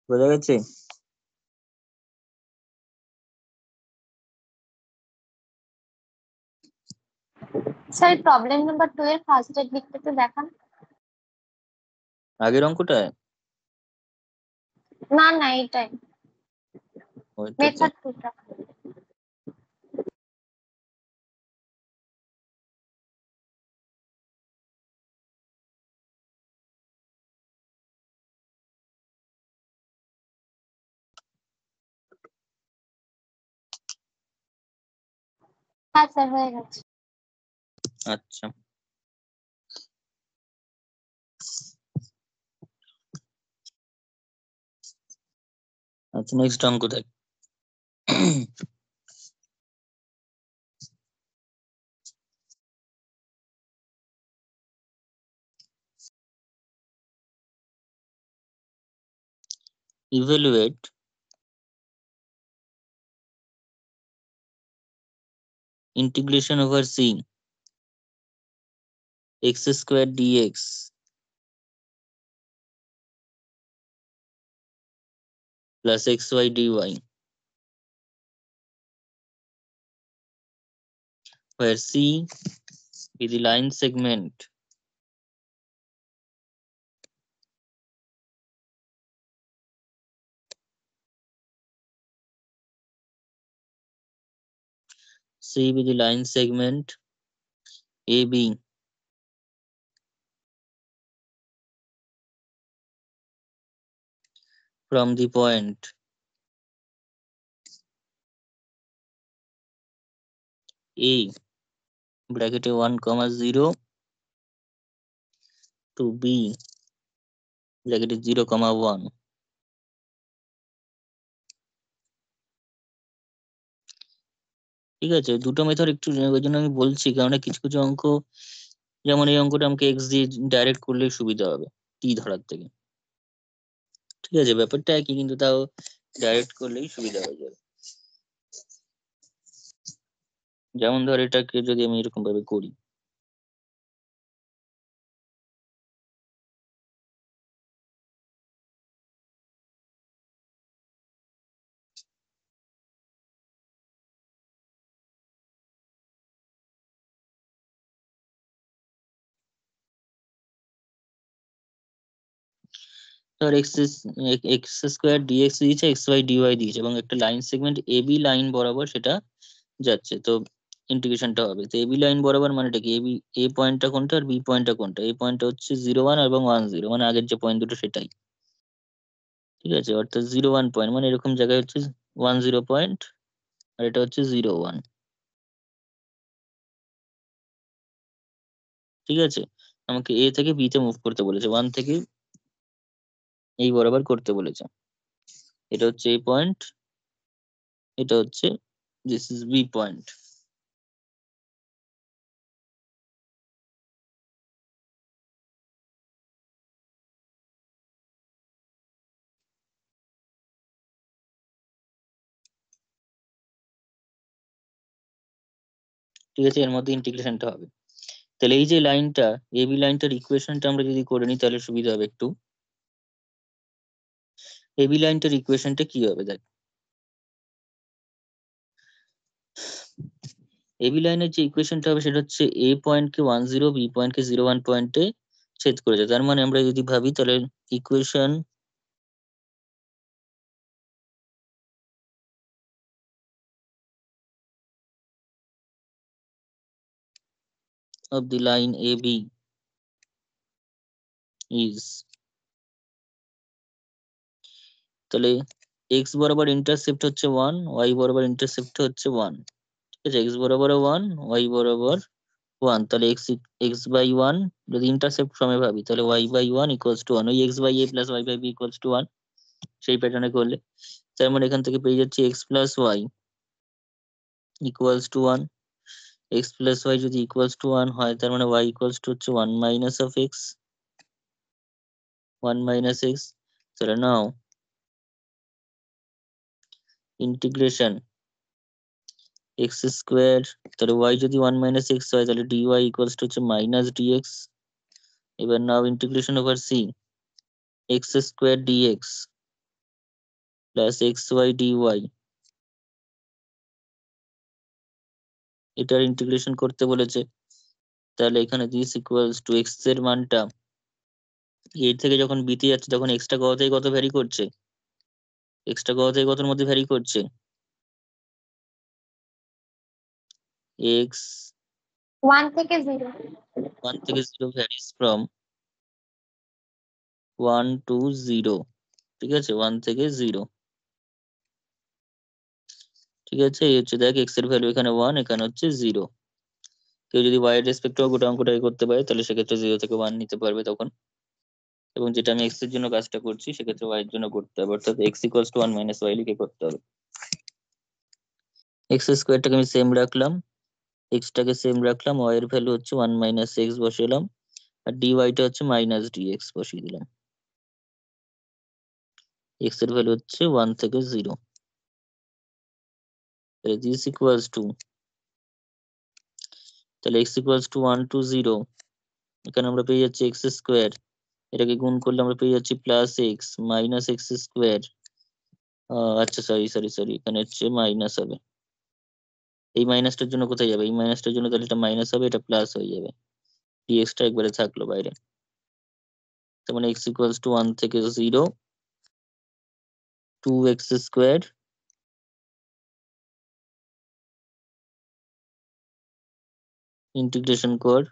বোঝা গেছে? স্যার প্রবলেম নাম্বার 2 এর ফার্স্টের দিকটা একটু দেখান। আগের অঙ্কটায় না না, এইটাই ওইটাতে মেথড 2টা। হ্যাঁ স্যার, হয়ে গেছে। আচ্ছা, আচ্ছা নেক্সট অঙ্ক দেখ। evaluate integration over c x square dx plus xy dy, where c is the line segment c with the line segment AB from the point A bracket 1, 0 to B bracket 0, 1। ঠিক আছে, দুটো method একটু ওই জন্য আমি বলছি, কারণ কিছু কিছু অঙ্ক, যেমন এই অঙ্কটা আমাকে এক্স দিয়ে ডাইরেক্ট করলেই সুবিধা হবে টি ধরার থেকে। ঠিক আছে, ব্যাপারটা একই, কিন্তু তাও ডাইরেক্ট করলেই সুবিধা হয়ে যাবে। যেমন ধর এটাকে যদি আমি এরকম ভাবে করি, ধর এক্স স্কোয়ার ডিএক্স দিয়েছে, এক্স ওয়াই ডিওয়াই দিয়েছে, এবং একটা লাইন সেগমেন্ট এবি লাইন বরাবর সেটা যাচ্ছে, তো ইন্টিগ্রেশনটা হবে। তো এবি লাইন বরাবর মানেটা কি, এবি এ পয়েন্টটা কোনটা আর বি পয়েন্টটা কোনটা, এ পয়েন্টটা হচ্ছে 0 1 এবং 1 0, মানে আগের যে পয়েন্ট দুটো সেটাই। ঠিক আছে, অর্থাৎ 0 1 পয়েন্ট মানে এরকম জায়গায় হচ্ছে 1 0 পয়েন্ট, আর এটা হচ্ছে 0 1। ঠিক আছে, আমাকে এ থেকে বি তে মুভ করতে বলেছে, 1 থেকে এই বরাবর করতে বলেছে। এটা হচ্ছে এ পয়েন্ট, এটা হচ্ছে দিস ইজ বি পয়েন্ট। ঠিক আছে, এর মধ্যে ইন্টিগ্রেশনটা হবে। তাহলে এই যে লাইনটা, এবি লাইনটার ইকুয়েশনটা আমরা যদি করে নিই তাহলে সুবিধা হবে একটু। এবি লাইনটার ইকুয়েশনটা কি হবে দেখ, এবি লাইনের যে ইকুয়েশনটা হবে সেটা হচ্ছে এ পয়েন্টকে 1 0, বি পয়েন্টকে 0 1 পয়েন্টে ছেদ করেছে, তার মানে আমরা যদি ভাবি তাহলে equation of the line AB is তাহলে এক্স বরাবর ইন্টারসেপ্ট হচ্ছে 1, ওয়াই বরাবর ইন্টারসেপ্ট হচ্ছে 1। ঠিক আছে, এক্স বরাবর 1, ওয়াই বরাবর 1, তাহলে এক্স বাই 1 যদি ইন্টারসেপ্ট ফর্মে ভাবি তাহলে ওয়াই বাই 1 ইকুয়ালস টু 1, ওই x by a plus y by b equals to 1 সেই প্যাটার্নে করলে। তার মানে এখান থেকে পেয়ে যাচ্ছি x plus y equals to 1। X plus y যদি ইকুয়ালস টু 1 হয় তার মানে ওয়াই ইকুয়ালস টু হচ্ছে 1 minus of x, 1 minus x. তাহলে নাও ইন্টিগ্রেশন এক্স স্কোয়ার, তাহলে ওয়াই যদি 1 মাইনাস এক্স হয় তাহলে ডি ওয়াই ইকুয়ালস টু হচ্ছে মাইনাস ডিএক্স। এবার now integration over C x square dx plus x y d y, এটার integration করতে বলেছে। তাহলে এখানে দিস ইকুয়ালস টু এক্স এর মানটা এর থেকে যখন বিতে যাচ্ছে তখন এক্সটা কত থেকে কত ভ্যারি করছে, এক্সটা কত থেকে কতর মধ্যে ভ্যারি করছে, এক্স 1 থেকে 0। 1 থেকে 0 ভ্যারিজ ফ্রম 1 টু 0। ঠিক আছে, 1 থেকে 0। ঠিক আছে, এই হচ্ছে দেখ এক্স এর ভ্যালু এখানে 1, এখানে হচ্ছে 0। কেউ যদি ওয়াই এর রেসপেক্টে গোটা অঙ্কটাকে করতে পারে তাহলে সেক্ষেত্রে 0 থেকে 1 নিতে পারবে তখন। এবং যেটা আমি এক্স এর জন্য কাজটা করছি সেক্ষেত্রে ওয়াই এর জন্য করতে হবে, অর্থাৎ x equals to 1 minus y লিখে করতে হবে। এক্স স্কোয়ারটাকে আমি সেম রাখলাম, এক্সটাকে সেম রাখলাম, ওয়াই এর ভ্যালু হচ্ছে 1 মাইনাস এক্স বসালাম, আর ডি ওয়াইটা হচ্ছে মাইনাস ডি এক্স বসিয়ে দিলাম। এক্স এর ভ্যালু হচ্ছে 1 থেকে 0। দিস ইকুয়ালস টু, তাহলে এক্স ইকুয়ালস টু 1 টু 0, এখানে আমরা পেয়ে যাচ্ছি এক্স স্কোয়ার, এটাকে গুণ করলে আমরা পেয়ে যাচ্ছি plus x minus x square. আচ্ছা সরি সরি সরি, এখানে হচ্ছে মাইনাস হবে, এই মাইনাসটার জন্য কোথায় যাবে, এই মাইনাসটার জন্য তাহলে এটা মাইনাস হবে, এটা প্লাস হয়ে যাবে, ডিএক্সটা একবারে থাকলো বাইরে। তার মানে এক্স ইকুয়ালস টু 1 থেকে 0 টু এক্স স্কোয়ার ইন্টিগ্রেশন কর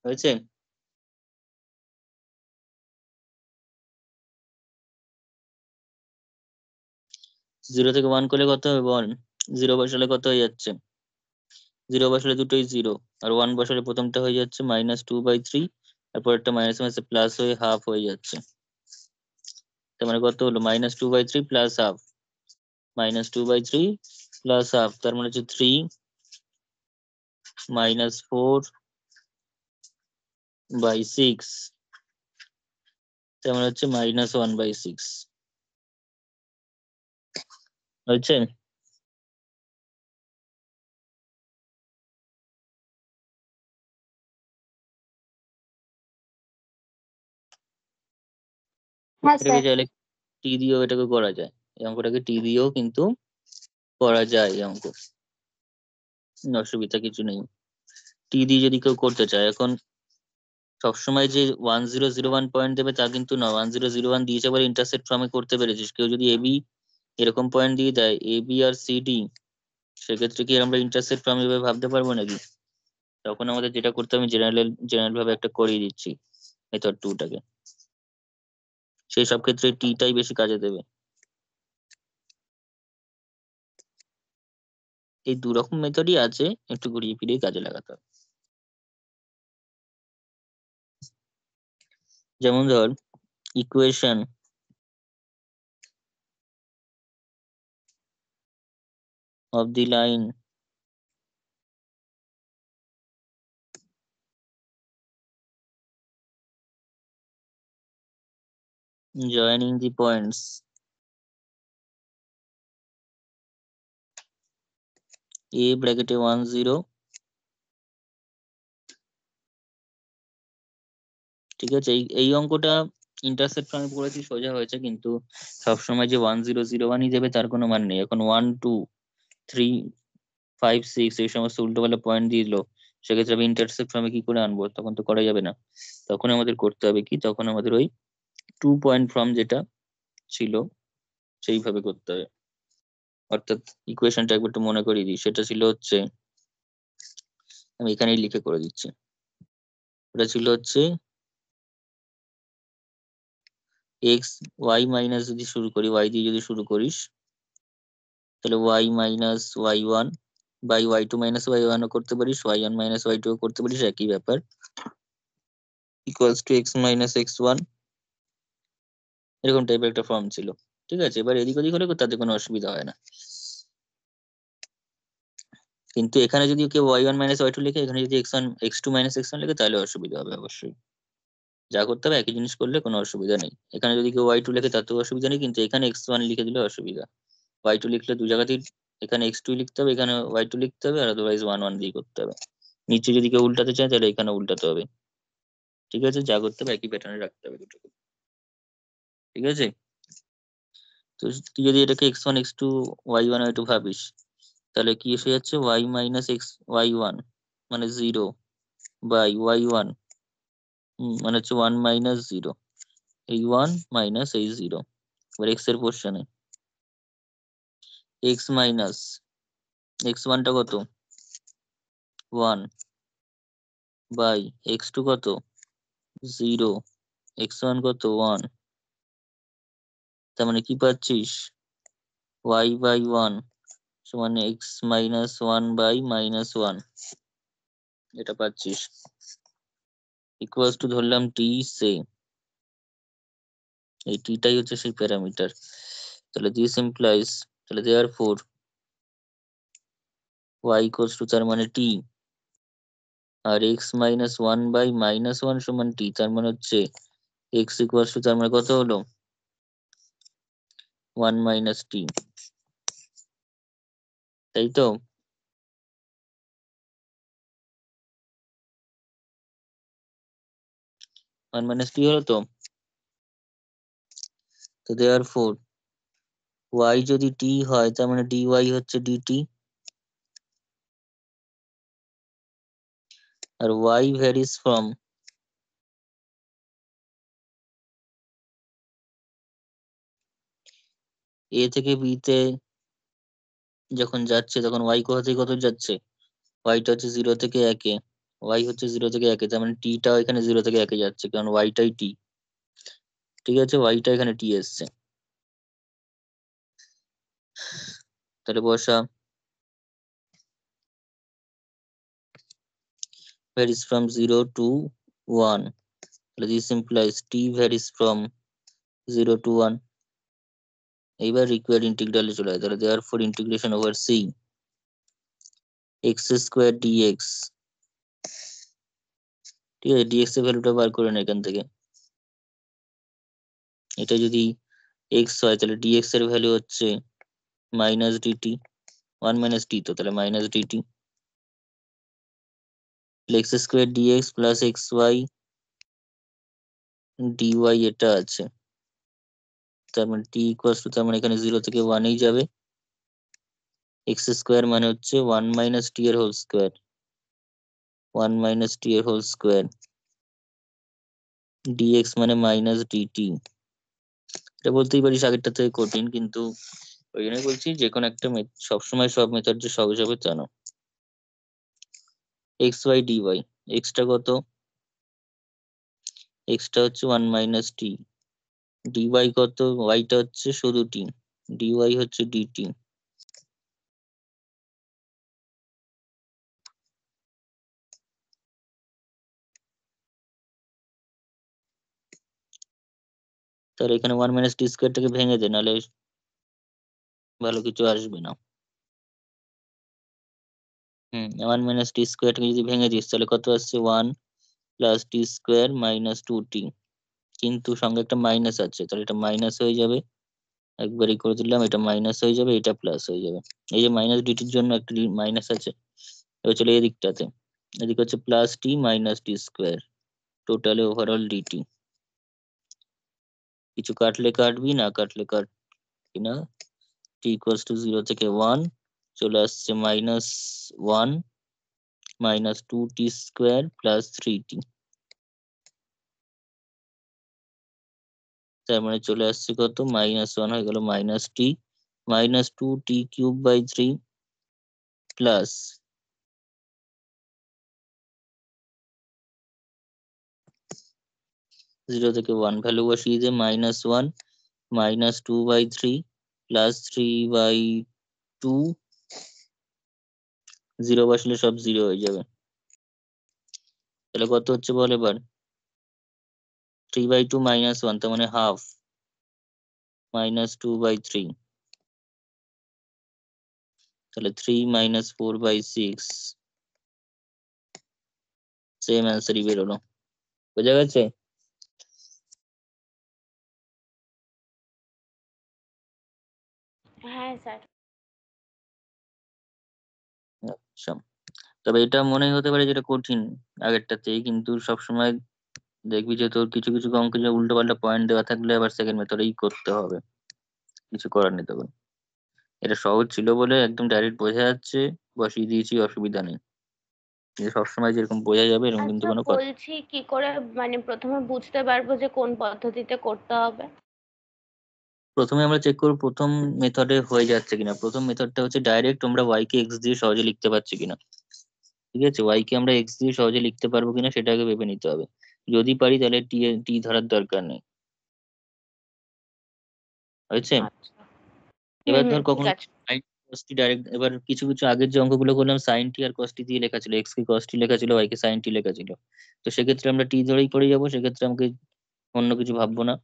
হয়েছে। 0 থেকে 1 করলে কত হবে বল, 0 বসালে কত হয়ে যাচ্ছে, 0 বসালে দুটোই 0, আর 1 বসালে প্রথমটা হয়ে যাচ্ছে -2/3, তারপর একটা মাইনাস মাইনাসে প্লাস হয়ে হাফ হয়ে যাচ্ছে। তার মানে কত হলো -2/3 প্লাস হাফ, -2/3 প্লাস হাফ, তার মানে হচ্ছে 3 -4/6, তার মানে হচ্ছে -1/6 হয়েছে। হ্যাঁ এটাকে স্যার। চাইলে টি দিয়েও এটাকে করা যায়, এই অঙ্কটাকে টি দিয়েও কিন্তু করা যায় এই অঙ্ক, অসুবিধা কিছু নেই। টি দিয়ে যদি কেউ করতে চায়, এখন সবসময় যে 1001 পয়েন্ট দেবে তা কিন্তু না, 1001 দিয়েছে বলে ইন্টারসেপ্ট ফর্মে করতে পেরেছিস। কেউ যদি এবি এরকম পয়েন্ট দিয়ে দেয় এবি আর সিডি, সেক্ষেত্রে কি আমরা ইন্টারসেপ্ট ফর্মে এভাবে ভাবতে পারবো নাকি? তখন আমাদের যেটা করতে হবে, আমি জেনারেল ভাবে একটা করিয়ে দিচ্ছি মেথড 2টাকে, সেই সব ক্ষেত্রে টিটাই বেশি কাজে দেবে। এই দু রকম মেথডই আছে, একটু ঘুরিয়ে ফিরিয়ে কাজে লাগাতে হবে। যেমন ধর equation of the line joining the points a ব্র্যাকেটে 1 0। ঠিক আছে, এই অঙ্কটা ইন্টারসেপ্ট ফর্মে পড়েছি সোজা হয়েছে, কিন্তু সবসময় যে 1001ই দেবে তার কোনো মানে নেই। এখন 1 2 3 5 6 এই সমস্ত উল্টোপাল্টা পয়েন্ট দিয়ে দিল, সেক্ষেত্রে আমি ইন্টারসেপ্ট ফর্মে কি করে আনবো, তখন তো করা যাবে না। তখন আমাদের করতে হবে কি, তখন আমাদের ওই 2 পয়েন্ট ফর্ম যেটা ছিল সেইভাবে করতে হবে। অর্থাৎ ইকুয়েশনটা একবার একটু মনে করিয়ে দিই, সেটা ছিল হচ্ছে, আমি এখানেই লিখে করে দিচ্ছি। ওটা ছিল হচ্ছে এক্স ওয়াই মাইনাস, যদি শুরু করি ওয়াই দিয়ে যদি শুরু করিস, তাহলে y minus y one by y two minus y ওয়ানও করতে পারিস, y one minus y two করতে পারিস, একই ব্যাপার, equals to x minus x one, এরকম টাইপের একটা ফর্ম ছিল। ঠিক আছে, এবার এদিক ওদিক হলে তাতে কোনো অসুবিধা হয় না। কিন্তু এখানে যদি কেউ y one minus y two লিখে, এখানে যদি x one x two minus x one লিখে, তাহলে অসুবিধা হবে অবশ্যই। যা করতে হবে একই জিনিস করলে কোনো অসুবিধা নেই। এখানে যদি কেউ ওয়াই টু লিখে তাতেও অসুবিধা নেই, কিন্তু এখানে এক্স ওয়ান লিখে দিলে অসুবিধা। ওয়াই টু লিখলে দু জায়গাতেই, এখানে এক্স টু লিখতে হবে, এখানে ওয়াই টু লিখতে হবে, আর আদারওয়াইজ ওয়ান ওয়ান দিয়ে করতে হবে। নিচে যদি কেউ উল্টাতে চায় তাহলে এখানে উল্টাতে হবে। ঠিক আছে, যা করতে হবে একই প্যাটার্নে রাখতে হবে দুটোকে। ঠিক আছে, তো তুই যদি এটাকে x one x two y one y two ভাবিস, তাহলে কি এসে যাচ্ছে y minus x y one মানে জিরো, বাই ওয়াই ওয়ান মানে হচ্ছে ওয়ান মাইনাস জিরো, এই ওয়ান মাইনাস এই জিরো। এবার এক্স এর পোর্শনে এক্স মাইনাস এক্স ওয়ানটা কত, ওয়ান, বাই এক্স টু কত, জিরো, এক্স ওয়ান কত, ওয়ান। তার মানে কি পাচ্ছিস, ওয়াই বাই ওয়ান সমান x minus one by minus one, এটা পাচ্ছিস। ইকুয়ালস টু ধরলাম টি সে, এই টিটাই হচ্ছে সেই প্যারামিটার। তাহলে দিস ইমপ্লাইজ, তাহলে therefore y equals to তার মানে টি, আর x minus one by minus one সমান টি, তার মানে হচ্ছে এক্স ইকুয়ালস টু তার মানে কত হলো, ওয়ান মাইনাস টি, তাই তো। ওয়ান মাইনাস টি হলো তো। তো দেয়ার ফোর ওয়াই যদি টি হয়, তার মানে ডি ওয়াই হচ্ছে ডিটি, আর ওয়াই ভ্যারিজ ফ্রম এ থেকে বি তে যখন যাচ্ছে, তখন ওয়াই কোথা থেকে কত যাচ্ছে, ওয়াইটা হচ্ছে জিরো থেকে একে, ওয়াই হচ্ছে জিরো থেকে একে, তার মানে টিটাও এখানে জিরো থেকে একে যাচ্ছে, কারণ ওয়াইটাই টি। ঠিক আছে, ওয়াইটা এখানে টি এসছে, তাহলে বসা varies from 0 to 1, তাহলে this implies t varies from 0 to 1। এইবার রিকোয়ার্ড ইন্টিগ্রালে চলে যায়, তাহলে therefore integration over c x square dx, ঠিক আছে, dx এর ভ্যালুটা বার করে না এখান থেকে। এটা যদি x হয় তাহলে dx এর ভ্যালু হচ্ছে minus dt, one minus t, তো তাহলে minus dt, x square dx plus x y dy এটা আছে, তার মানে টি ইকুয়ালস টু, তার মানে এখানে জিরো থেকে ওয়ানেই যাবে। এক্স স্কোয়ার মানে হচ্ছে ওয়ান মাইনাস টি এর হোল স্কোয়ার, ওয়ান মাইনাস টি এর হোল স্কোয়ার, ডিএক্স মানে মাইনাস ডিটি। এটা বলতেই পারিস আগেরটা থেকে কঠিন, কিন্তু ওই জন্যই বলছি যে কোনো একটা সবসময় সব মেথড যে সহজ হবে তা না। এক্স ওয়াই ডিওয়াই, এক্সটা কত, এক্সটা হচ্ছে ওয়ান মাইনাস টি, ডিওয়াই কত, ওয়াইটা হচ্ছে শুধু টি, ডিওয়াই হচ্ছে ডিটি। তাহলে এখানে ওয়ান মাইনাস টি স্কোয়ারটাকে ভেঙে দে, নাহলে ভালো কিছু আসবে না। ওয়ান মাইনাস টি স্কোয়ারটাকে যদি ভেঙে দিস তাহলে কত আসছে, ওয়ান প্লাস টি স্কোয়ার মাইনাস টু টি, কিন্তু সঙ্গে একটা মাইনাস আছে, তাহলে এটা মাইনাস হয়ে যাবে, একবারই করে দিলাম, এটা মাইনাস হয়ে যাবে, এটা প্লাস হয়ে যাবে। এই যে মাইনাস ডিটির জন্য একটা মাইনাস আছে। এবার চলে এদিকটাতে, এদিকে হচ্ছে প্লাস টি মাইনাস টি স্কোয়ার, টোটালে ওভারঅল ডিটি। কিছু কাটলে কাটবি, না কাটলে কাটবি না। টি ইকুয়ালস টু জিরো থেকে ওয়ান চলে আসছে minus one minus two t square plus three T, তার মানে চলে আসছে কত, মাইনাস ওয়ান হয়ে গেল মাইনাস টি মাইনাস 2t³/3 প্লাস 0 থেকে 1 ভ্যালু বসিয়ে দিয়ে -1 -2/3 প্লাস 3/2, 0 বসলে সব 0 হয়ে যাবে। তাহলে কত হচ্ছে বল এবার? 3/2 -1, তার মানে হাফ, -2/3, তাহলে 3 -4/6, সেম অ্যান্সারই বেরোলো। বোঝা গেছে? হ্যাঁ স্যার। আচ্ছা, তবে এটা মনে হতে পারে যেটা কঠিন আগেরটাতেই, কিন্তু সবসময় দেখবি যে তোর কিছু কিছু অঙ্কে যে উল্টো পাল্টা পয়েন্ট দেওয়া থাকলে আবার সেকেন্ড মেথডেই করতে হবে, কিছু করার নেই তখন। এটা সহজ ছিল বলে একদম ডাইরেক্ট বোঝা যাচ্ছে, বসিয়ে দিয়েছি, অসুবিধা নেই। কিন্তু সবসময় যেরকম বোঝা যাবে এরকম কিন্তু আচ্ছা কোনো কথা। বলছি, কি করে মানে প্রথমে বুঝতে পারবো যে কোন পদ্ধতিতে করতে হবে? প্রথমে আমরা চেক করবো প্রথম মেথডে হয়ে যাচ্ছে কিনা। প্রথম মেথডটা হচ্ছে ডাইরেক্ট আমরা ওয়াই কে এক্স দিয়ে সহজে লিখতে পারছি কিনা। ঠিক আছে, ওয়াই কে আমরা এক্স দিয়ে সহজে লিখতে পারবো কিনা সেটা আগে ভেবে নিতে হবে। যদি পারি তাহলে টি ধরার দরকার নেই। হয়েছে? আচ্ছা। এবার হুম, ধর ঠিক কখনো আছে। সাইন কস্টি ডাইরেক্ট, এবার কিছু কিছু আগের যে অঙ্কগুলো করলাম সাইন টি আর কস্টি দিয়ে লেখা ছিল, এক্স কে কস্টি লেখা ছিল, ওয়াই কে সাইন টি লেখা ছিল। তো সেক্ষেত্রে আমরা টি ধরেই করে যাবো, সেক্ষেত্রে আমাকে অন্য কিছু ভাববো না।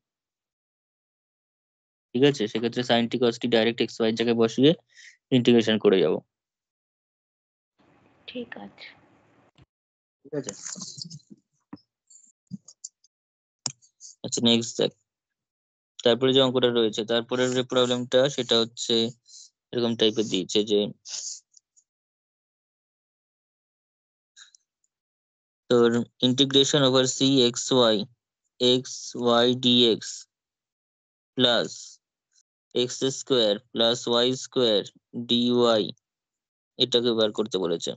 ঠিক আছে, সেক্ষেত্রে সাইন টি কস্টি ডাইরেক্ট এক্স ওয়াই জায়গায় বসিয়ে ইন্টিগ্রেশন করে যাবো। ঠিক আছে। ঠিক আছে। আচ্ছা, নেক্সট দেখ। তারপরে যে অঙ্কটা রয়েছে, তারপরের যে প্রবলেমটা সেটা হচ্ছে এরকম টাইপের দিয়েছে যে তোর integration over C x Y dx plus x² + y² এটাকে বার করতে বলেছে।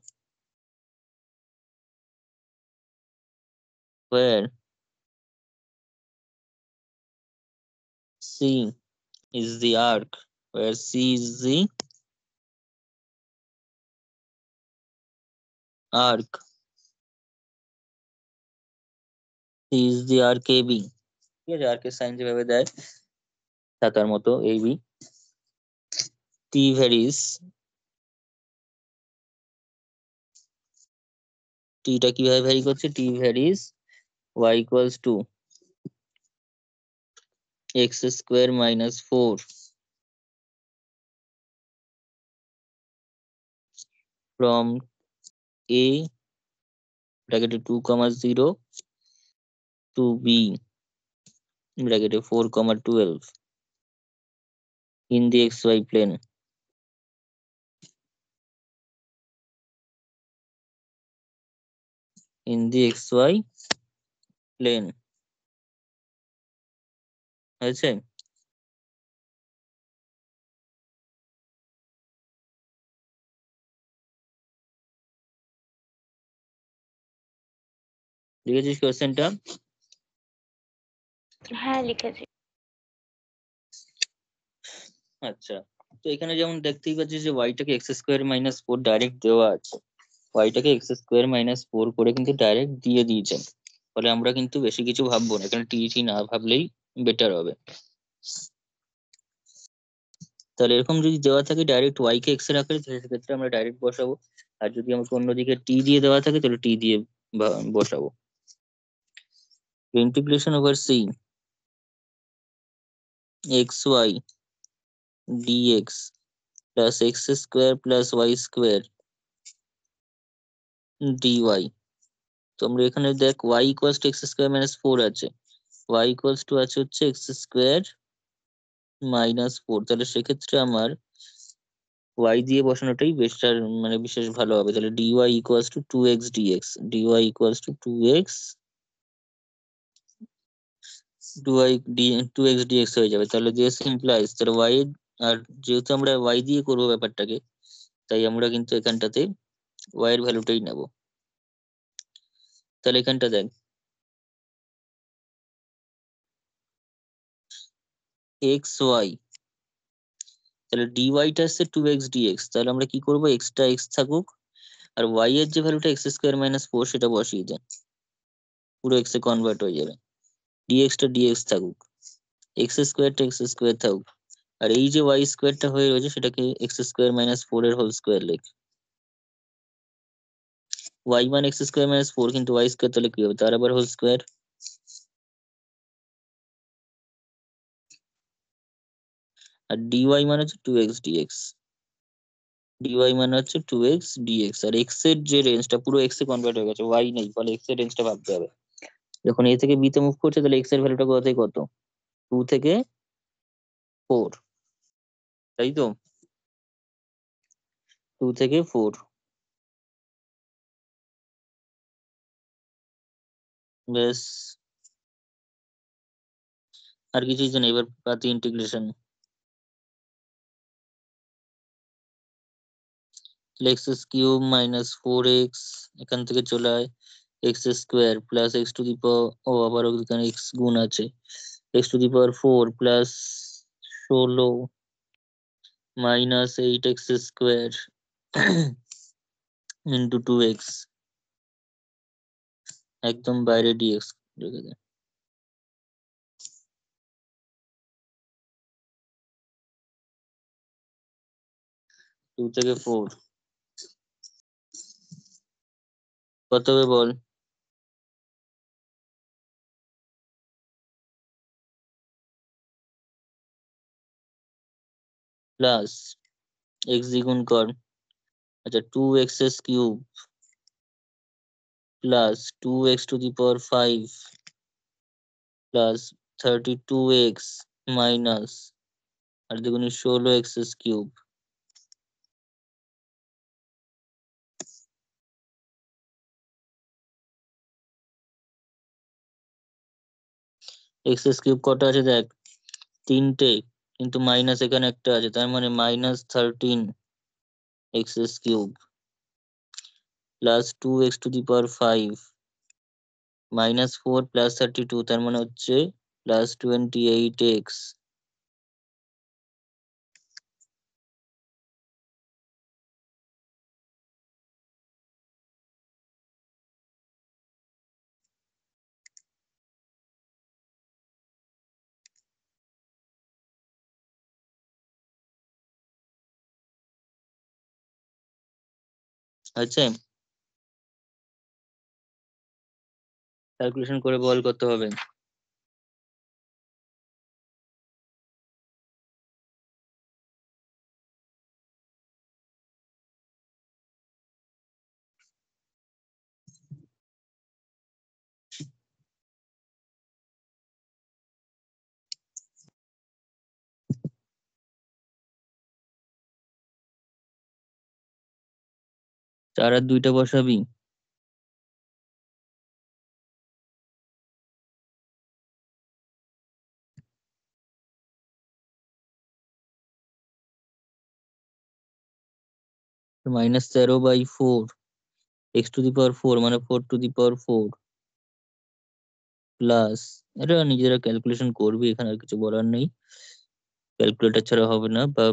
where c is the arc, where c is the arc, c is the arc AB। ঠিক আছে, আর্কের সাইন যেভাবে দেয় ছাতার মতো AB। t ভ্যারিস, টা কিভাবে ভ্যারি করছে, t varies y = x² - 4 from a bracket 2, 0 to b bracket 4, 12 in the xy plane। in the xy plane। হয়েছে? লিখেছিস কোশ্চেনটা? হ্যাঁ, লিখেছি। আচ্ছা, তো এখানে যেমন দেখতেই পাচ্ছিস যে ওয়াইটাকে x² - 4 ডাইরেক্ট দেওয়া আছে, ওয়াইটাকে x² - 4 করে কিন্তু ডাইরেক্ট দিয়ে দিয়েছেন। ফলে আমরা কিন্তু বেশি কিছু ভাববো না, এখানে টি না ভাবলেই বেটার হবে। তাহলে এরকম যদি দেওয়া থাকে ডাইরেক্ট ওয়াই কে এক্স এর আকারে, তাহলে সেক্ষেত্রে আমরা ডাইরেক্ট বসাবো। আর যদি আমাকে অন্যদিকে টি দিয়ে দেওয়া থাকে তাহলে টি দিয়ে বসাবো। Integration over C xy dx plus x² + y² dy। তো আমরা এখানে দেখ y = x² - 4 আছে, y আছে হচ্ছে x² - 4। তাহলে সেক্ষেত্রে আমার y দিয়ে বসানোটাই বেস্টার, মানে বিশেষ ভালো হবে। তাহলে dy = 2x dx, dy = 2x dx হয়ে যাবে। তাহলে দিস ইমপ্লাইজ, তাহলে y আর যেহেতু আমরা y দিয়ে করবো ব্যাপারটাকে, তাই আমরা কিন্তু এখানটাতে y এর ভ্যালুটাই নেব। তাহলে এখানটা দেখ xy তাহলে ডিওয়াইটা আসছে 2x dx, তাহলে আমরা কি করবো, এক্সটা এক্স থাকুক আর ওয়াই এর যে ভ্যালুটা এক্স স্কোয়ার মাইনাস 4 সেটা বসিয়ে দেন, পুরো এক্স এ কনভার্ট হয়ে যাবে। ডিএক্সটা ডিএক্স থাকুক, এক্স স্কোয়ারটা এক্স স্কোয়ার থাকুক, আর এই যে ওয়াই স্কোয়ারটা হয়ে রয়েছে সেটাকে এক্স স্কোয়ার মাইনাস 4 এর হোল স্কোয়ার লেখ। ওয়াই মান এক্স স্কোয়ার মাইনাস 4, কিন্তু ওয়াই স্কোয়ার তাহলে কি হবে, তার আবার হোল স্কোয়ার। আর ডিওয়াই মানে হচ্ছে 2x dx, ডিওয়াই মানে হচ্ছে 2x dx, আর এক্স এর যে রেঞ্জটা পুরো এক্স এ কনভার্ট হয়ে গেছে, ওয়াই নেই, ফলে এক্স এর রেঞ্জটা ভাবতে হবে। যখন এ থেকে বি তে মুভ করছে তাহলে এক্স এর ভ্যালুটা কোথা থেকে কত, 2 থেকে 4, তাই তো, 2 থেকে 4। ব্যাস, আর কিছুই তো নেই, এবার পাতি integration. X cube minus 4x, এখান থেকে চলে আয় x square plus x to the power, ও আবার ওখানে এক্স গুণ আছে, এক্স টু দি পাওয়ার 4 প্লাস 16 মাইনাস 8x স্কোয়ার ইন্টু 2x, একদম বাইরে ডিএক্স রেখে দেয়। 2 থেকে 4 কত হবে বল, প্লাস এক্স দ্বিগুণ কর, আচ্ছা 2x cube plus 2x to the power 5 plus 32x minus আর দ্বিগুণে 16x কিউব, এক্স কিউব কটা আছে দেখ, 3টে, কিন্তু মাইনাস এখানে একটা আছে, তার মানে minus 13x cube plus 2x to the power 5 minus 4 plus 32, তার মানে হচ্ছে প্লাস 28x। আচ্ছা, ক্যালকুলেশন করে বল কত হবে। চার আর দুইটা বসাবি, -13/4 এক্স টু দি পাওয়ার 4 মানে 4 টু দি পাওয়ার 4 প্লাস, এটা নিজেরা ক্যালকুলেশন করবি, এখানে আর কিছু বলার নেই, ক্যালকুলেটর ছাড়া হবে না, বা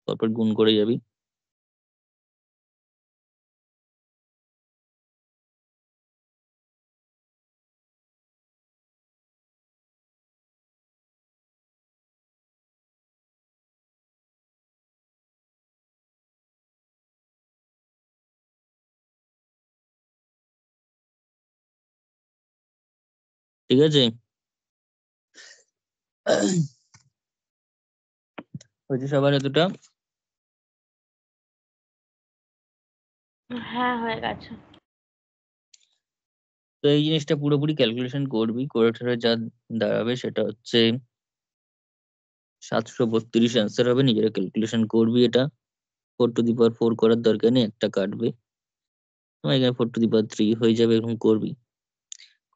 তারপর গুণ করে যাবি। ঠিক আছে, হয়েছে সবার এতটা। হ্যাঁ, হয়ে গেছে। তো এই জিনিসটা পুরোপুরি ক্যালকুলেশন করবি, করে ঠরে যা দাঁড়াবে সেটা হচ্ছে 732 অ্যান্সার হবে, নিজেরা ক্যালকুলেশন করবি এটা। 4 টু দি পাওয়ার 4 করার দরকার নেই, একটা কাটবে, তোমার এখানে 4 টু দি পাওয়ার 3 হয়ে যাবে, এরকম করবি,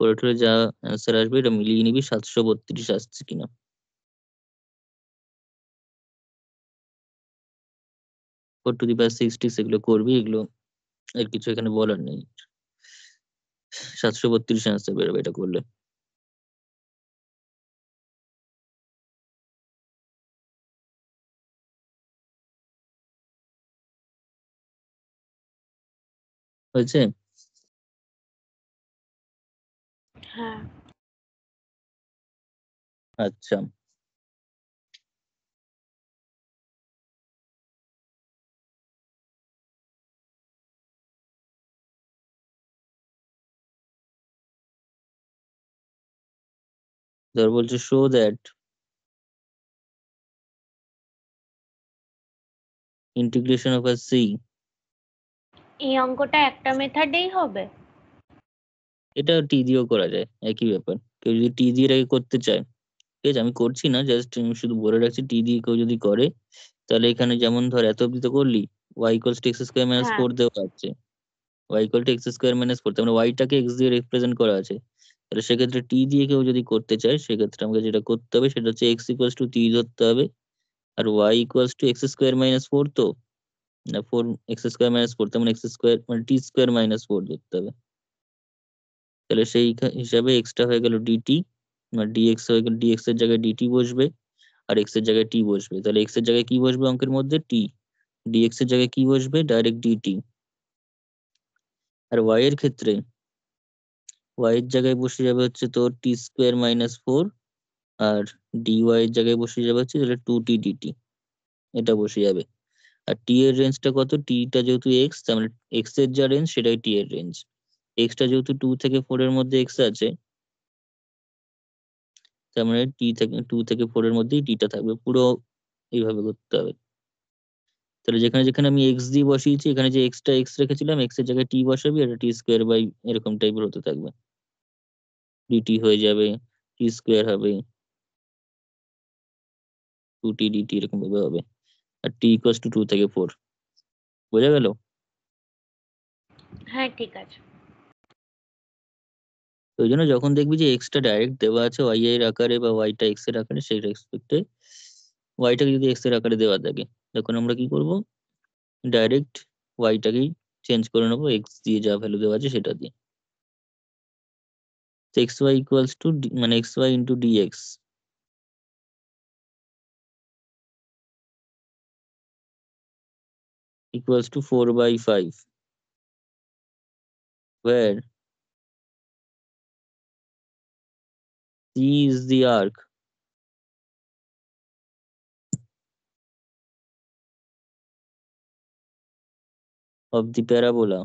করে ঠরে যা অ্যান্সার আসবে এটা মিলিয়ে নিবি 732 আসছে কিনা। 4 টু দি পাওয়ার 60 সেগুলো করবি, এগুলো আর কিছু এখানে বলার নেই, 732 অ্যান্সার বেরোবে এটা করলে। হয়েছে? হ্যাঁ। আচ্ছা, ধর বলছে show that integration of uh C. এই অঙ্কটা একটা মেথডেই হবে? এটা টি দিয়েও করা যায়, একই ব্যাপার। কেউ যদি টি দিয়ে আগে করতে চায়, ঠিক আছে, আমি করছি না, জাস্ট শুধু বলে রাখছি, টি দিয়ে কেউ যদি করে, তাহলে এখানে যেমন ধর এত অব্দি তো করলি, y equals to x square minus হ্যাঁ। ফোর দেওয়া আছে, y equal to x square minus four, তার মানে ওয়াইটাকে এক্স দিয়ে রিপ্রেজেন্ট করা আছে। তাহলে সেক্ষেত্রে টি দিয়ে কেউ যদি করতে চায়, সেক্ষেত্রে আমাকে যেটা করতে হবে সেটা হচ্ছে এক্স ইকুয়ালস টু টি ধরতে হবে, আর y equals to x square minus four, তো না four x square minus four, তার মানে এক্স স্কোয়ার মানে টি স্কোয়ার মাইনাস ফোর ধরতে হবে। তাহলে সেই হিসাবে এক্সটা হয়ে গেল ডিটি, আর ডিএক্স হয়ে গেল, ডিএক্স এর জায়গায় ডিটি বসবে, আর এক্স এর জায়গায় টি বসবে। তাহলে এক্স এর জায়গায় কি বসবে অঙ্কের মধ্যে? টি। ডিএক্স এর জায়গায় কি বসবে? Direct DT. আর ওয়াই এর ক্ষেত্রে ওয়াই এর জায়গায় বসে যাবে হচ্ছে তোর টি স্কোয়ার মাইনাস ফোর, আর ডি ওয়াই এর জায়গায় বসে যাবে হচ্ছে তাহলে টু টি ডিটি, এটা বসে যাবে। আর টি এর রেঞ্জটা কত? টিটা যেহেতু এক্স, তার মানে এক্স এর যা রেঞ্জ সেটাই টি এর রেঞ্জ। এক্সটা যেহেতু টু থেকে ফোর এর মধ্যে এক্স আছে, তার মানে টি থেকে টু থেকে ফোর এর মধ্যেই টিটা থাকবে। পুরো এইভাবে করতে হবে। তাহলে যেখানে যেখানে আমি এক্স দিয়ে বসিয়েছি, এখানে যে এক্সটা এক্স রেখেছিলাম, এক্স এর জায়গায় টি বসাবি, এটা টি স্কোয়ার বাই এরকম টাইপের হতে থাকবে, ডিটি হয়ে যাবে, টি স্কোয়ার হবে, টু টি ডিটি এরকম ভাবে হবে। আর টি ইকুয়ালস টু টু থেকে ফোর। বোঝা গেল? হ্যাঁ, ঠিক আছে। তো ওই জন্য যখন দেখবি যে এক্সটা ডাইরেক্ট দেওয়া আছে ওয়াই এর আকারে বা ওয়াইটা এক্স এর আকারে, সেই রেসপেক্টে ওয়াইটাকে যদি এক্স এর আকারে দেওয়া থাকে, তখন আমরা কি করব? ডাইরেক্ট ওয়াইটাকেই চেঞ্জ করে নেবো এক্স দিয়ে, যা ভ্যালু দেওয়া আছে সেটা দিয়ে। তো এক্স ওয়াই ইকুয়ালস টু মানে x y into dx equals to 4 by 5, where C is the arc of the parabola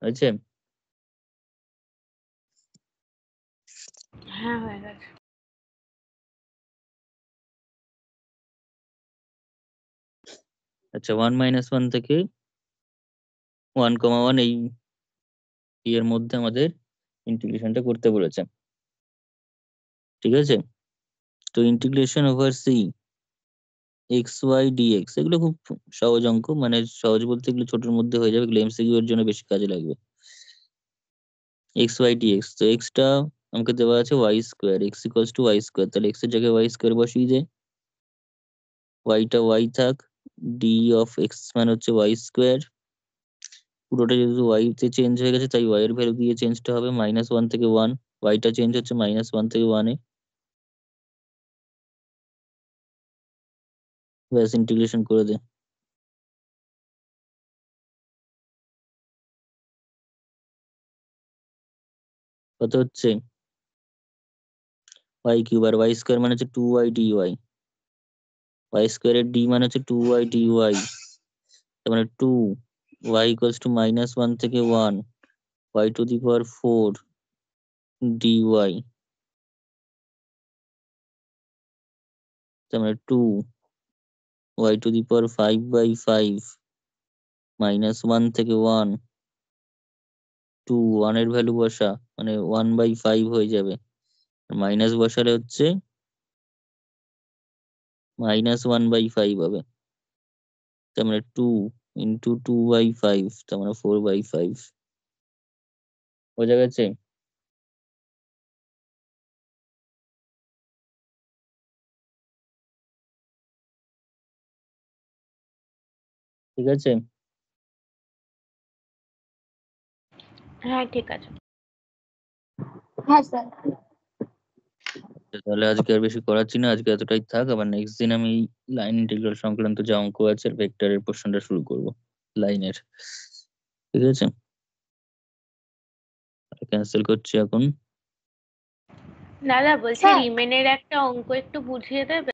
আছে। হ্যাঁ, হয়ে গেছে। আচ্ছা, 1 - 1 থেকে 1, 1 এই এর মধ্যে আমাদের ইন্টিগ্রেশনটা করতে বলেছে, ঠিক আছে? তো integration over C x Y dx, এগুলো খুব সহজ অঙ্ক, মানে সহজ বলতে এগুলো ছোটোর মধ্যে হয়ে যাবে, এগুলো এমসিকিউ এর জন্য বেশি কাজে লাগবে। এক্স ওয়াই ডিএক্স, তো এক্সটা আমাকে দেওয়া আছে y square, x equals to y square, তাহলে এক্স এর জায়গায় ওয়াই স্কোয়ার বসিয়ে যায়, ওয়াইটা ওয়াই থাক, ডি অফ এক্স মানে হচ্ছে ওয়াই স্কোয়ার, পুরোটা যেহেতু ওয়াই তে চেঞ্জ হয়ে গেছে তাই ওয়াই এর ভ্যালু দিয়ে চেঞ্জটা হবে -1 থেকে 1, ওয়াইটা চেঞ্জ হচ্ছে -1 থেকে 1 এ, ব্যাস ইন্টিগ্রেশন করে দে। কত হচ্ছে? ওয়াই কিউব, আর ওয়াই স্কোয়ার মানে হচ্ছে 2y dy, ওয়াই স্কোয়ারের ডি মানে হচ্ছে 2y dy, তার মানে 2 ওয়াই ইকুয়ালস টু -1 থেকে 1 y to the power 4 dy, তার মানে 2 ওয়াই টু দি পাওয়ার 5/5 -1 থেকে 1 2, 1 এর ভ্যালু বসা, মানে 1/5 হয়ে যাবে, মাইনাস বসালে হচ্ছে -1/5 হবে, তার মানে 2 ইন্টু 2/5, তার মানে 4/5। বোঝা গেছে? ঠিক আছে, হ্যাঁ ঠিক আছে। হ্যাঁ স্যার। তাহলে আজকে আর বেশি করাচ্ছি না, আজকে এতটাই থাক। আবার নেক্সট দিন আমি লাইন ইন্টিগ্রাল সংক্রান্ত যা অঙ্ক আছে ভেক্টরের পোর্শনটা শুরু করব, লাইনের। ঠিক আছে, ক্যান্সেল করছি এখন। দাদা বলছি স্যার। রিমেনের একটা অঙ্ক একটু বুঝিয়ে দেবে?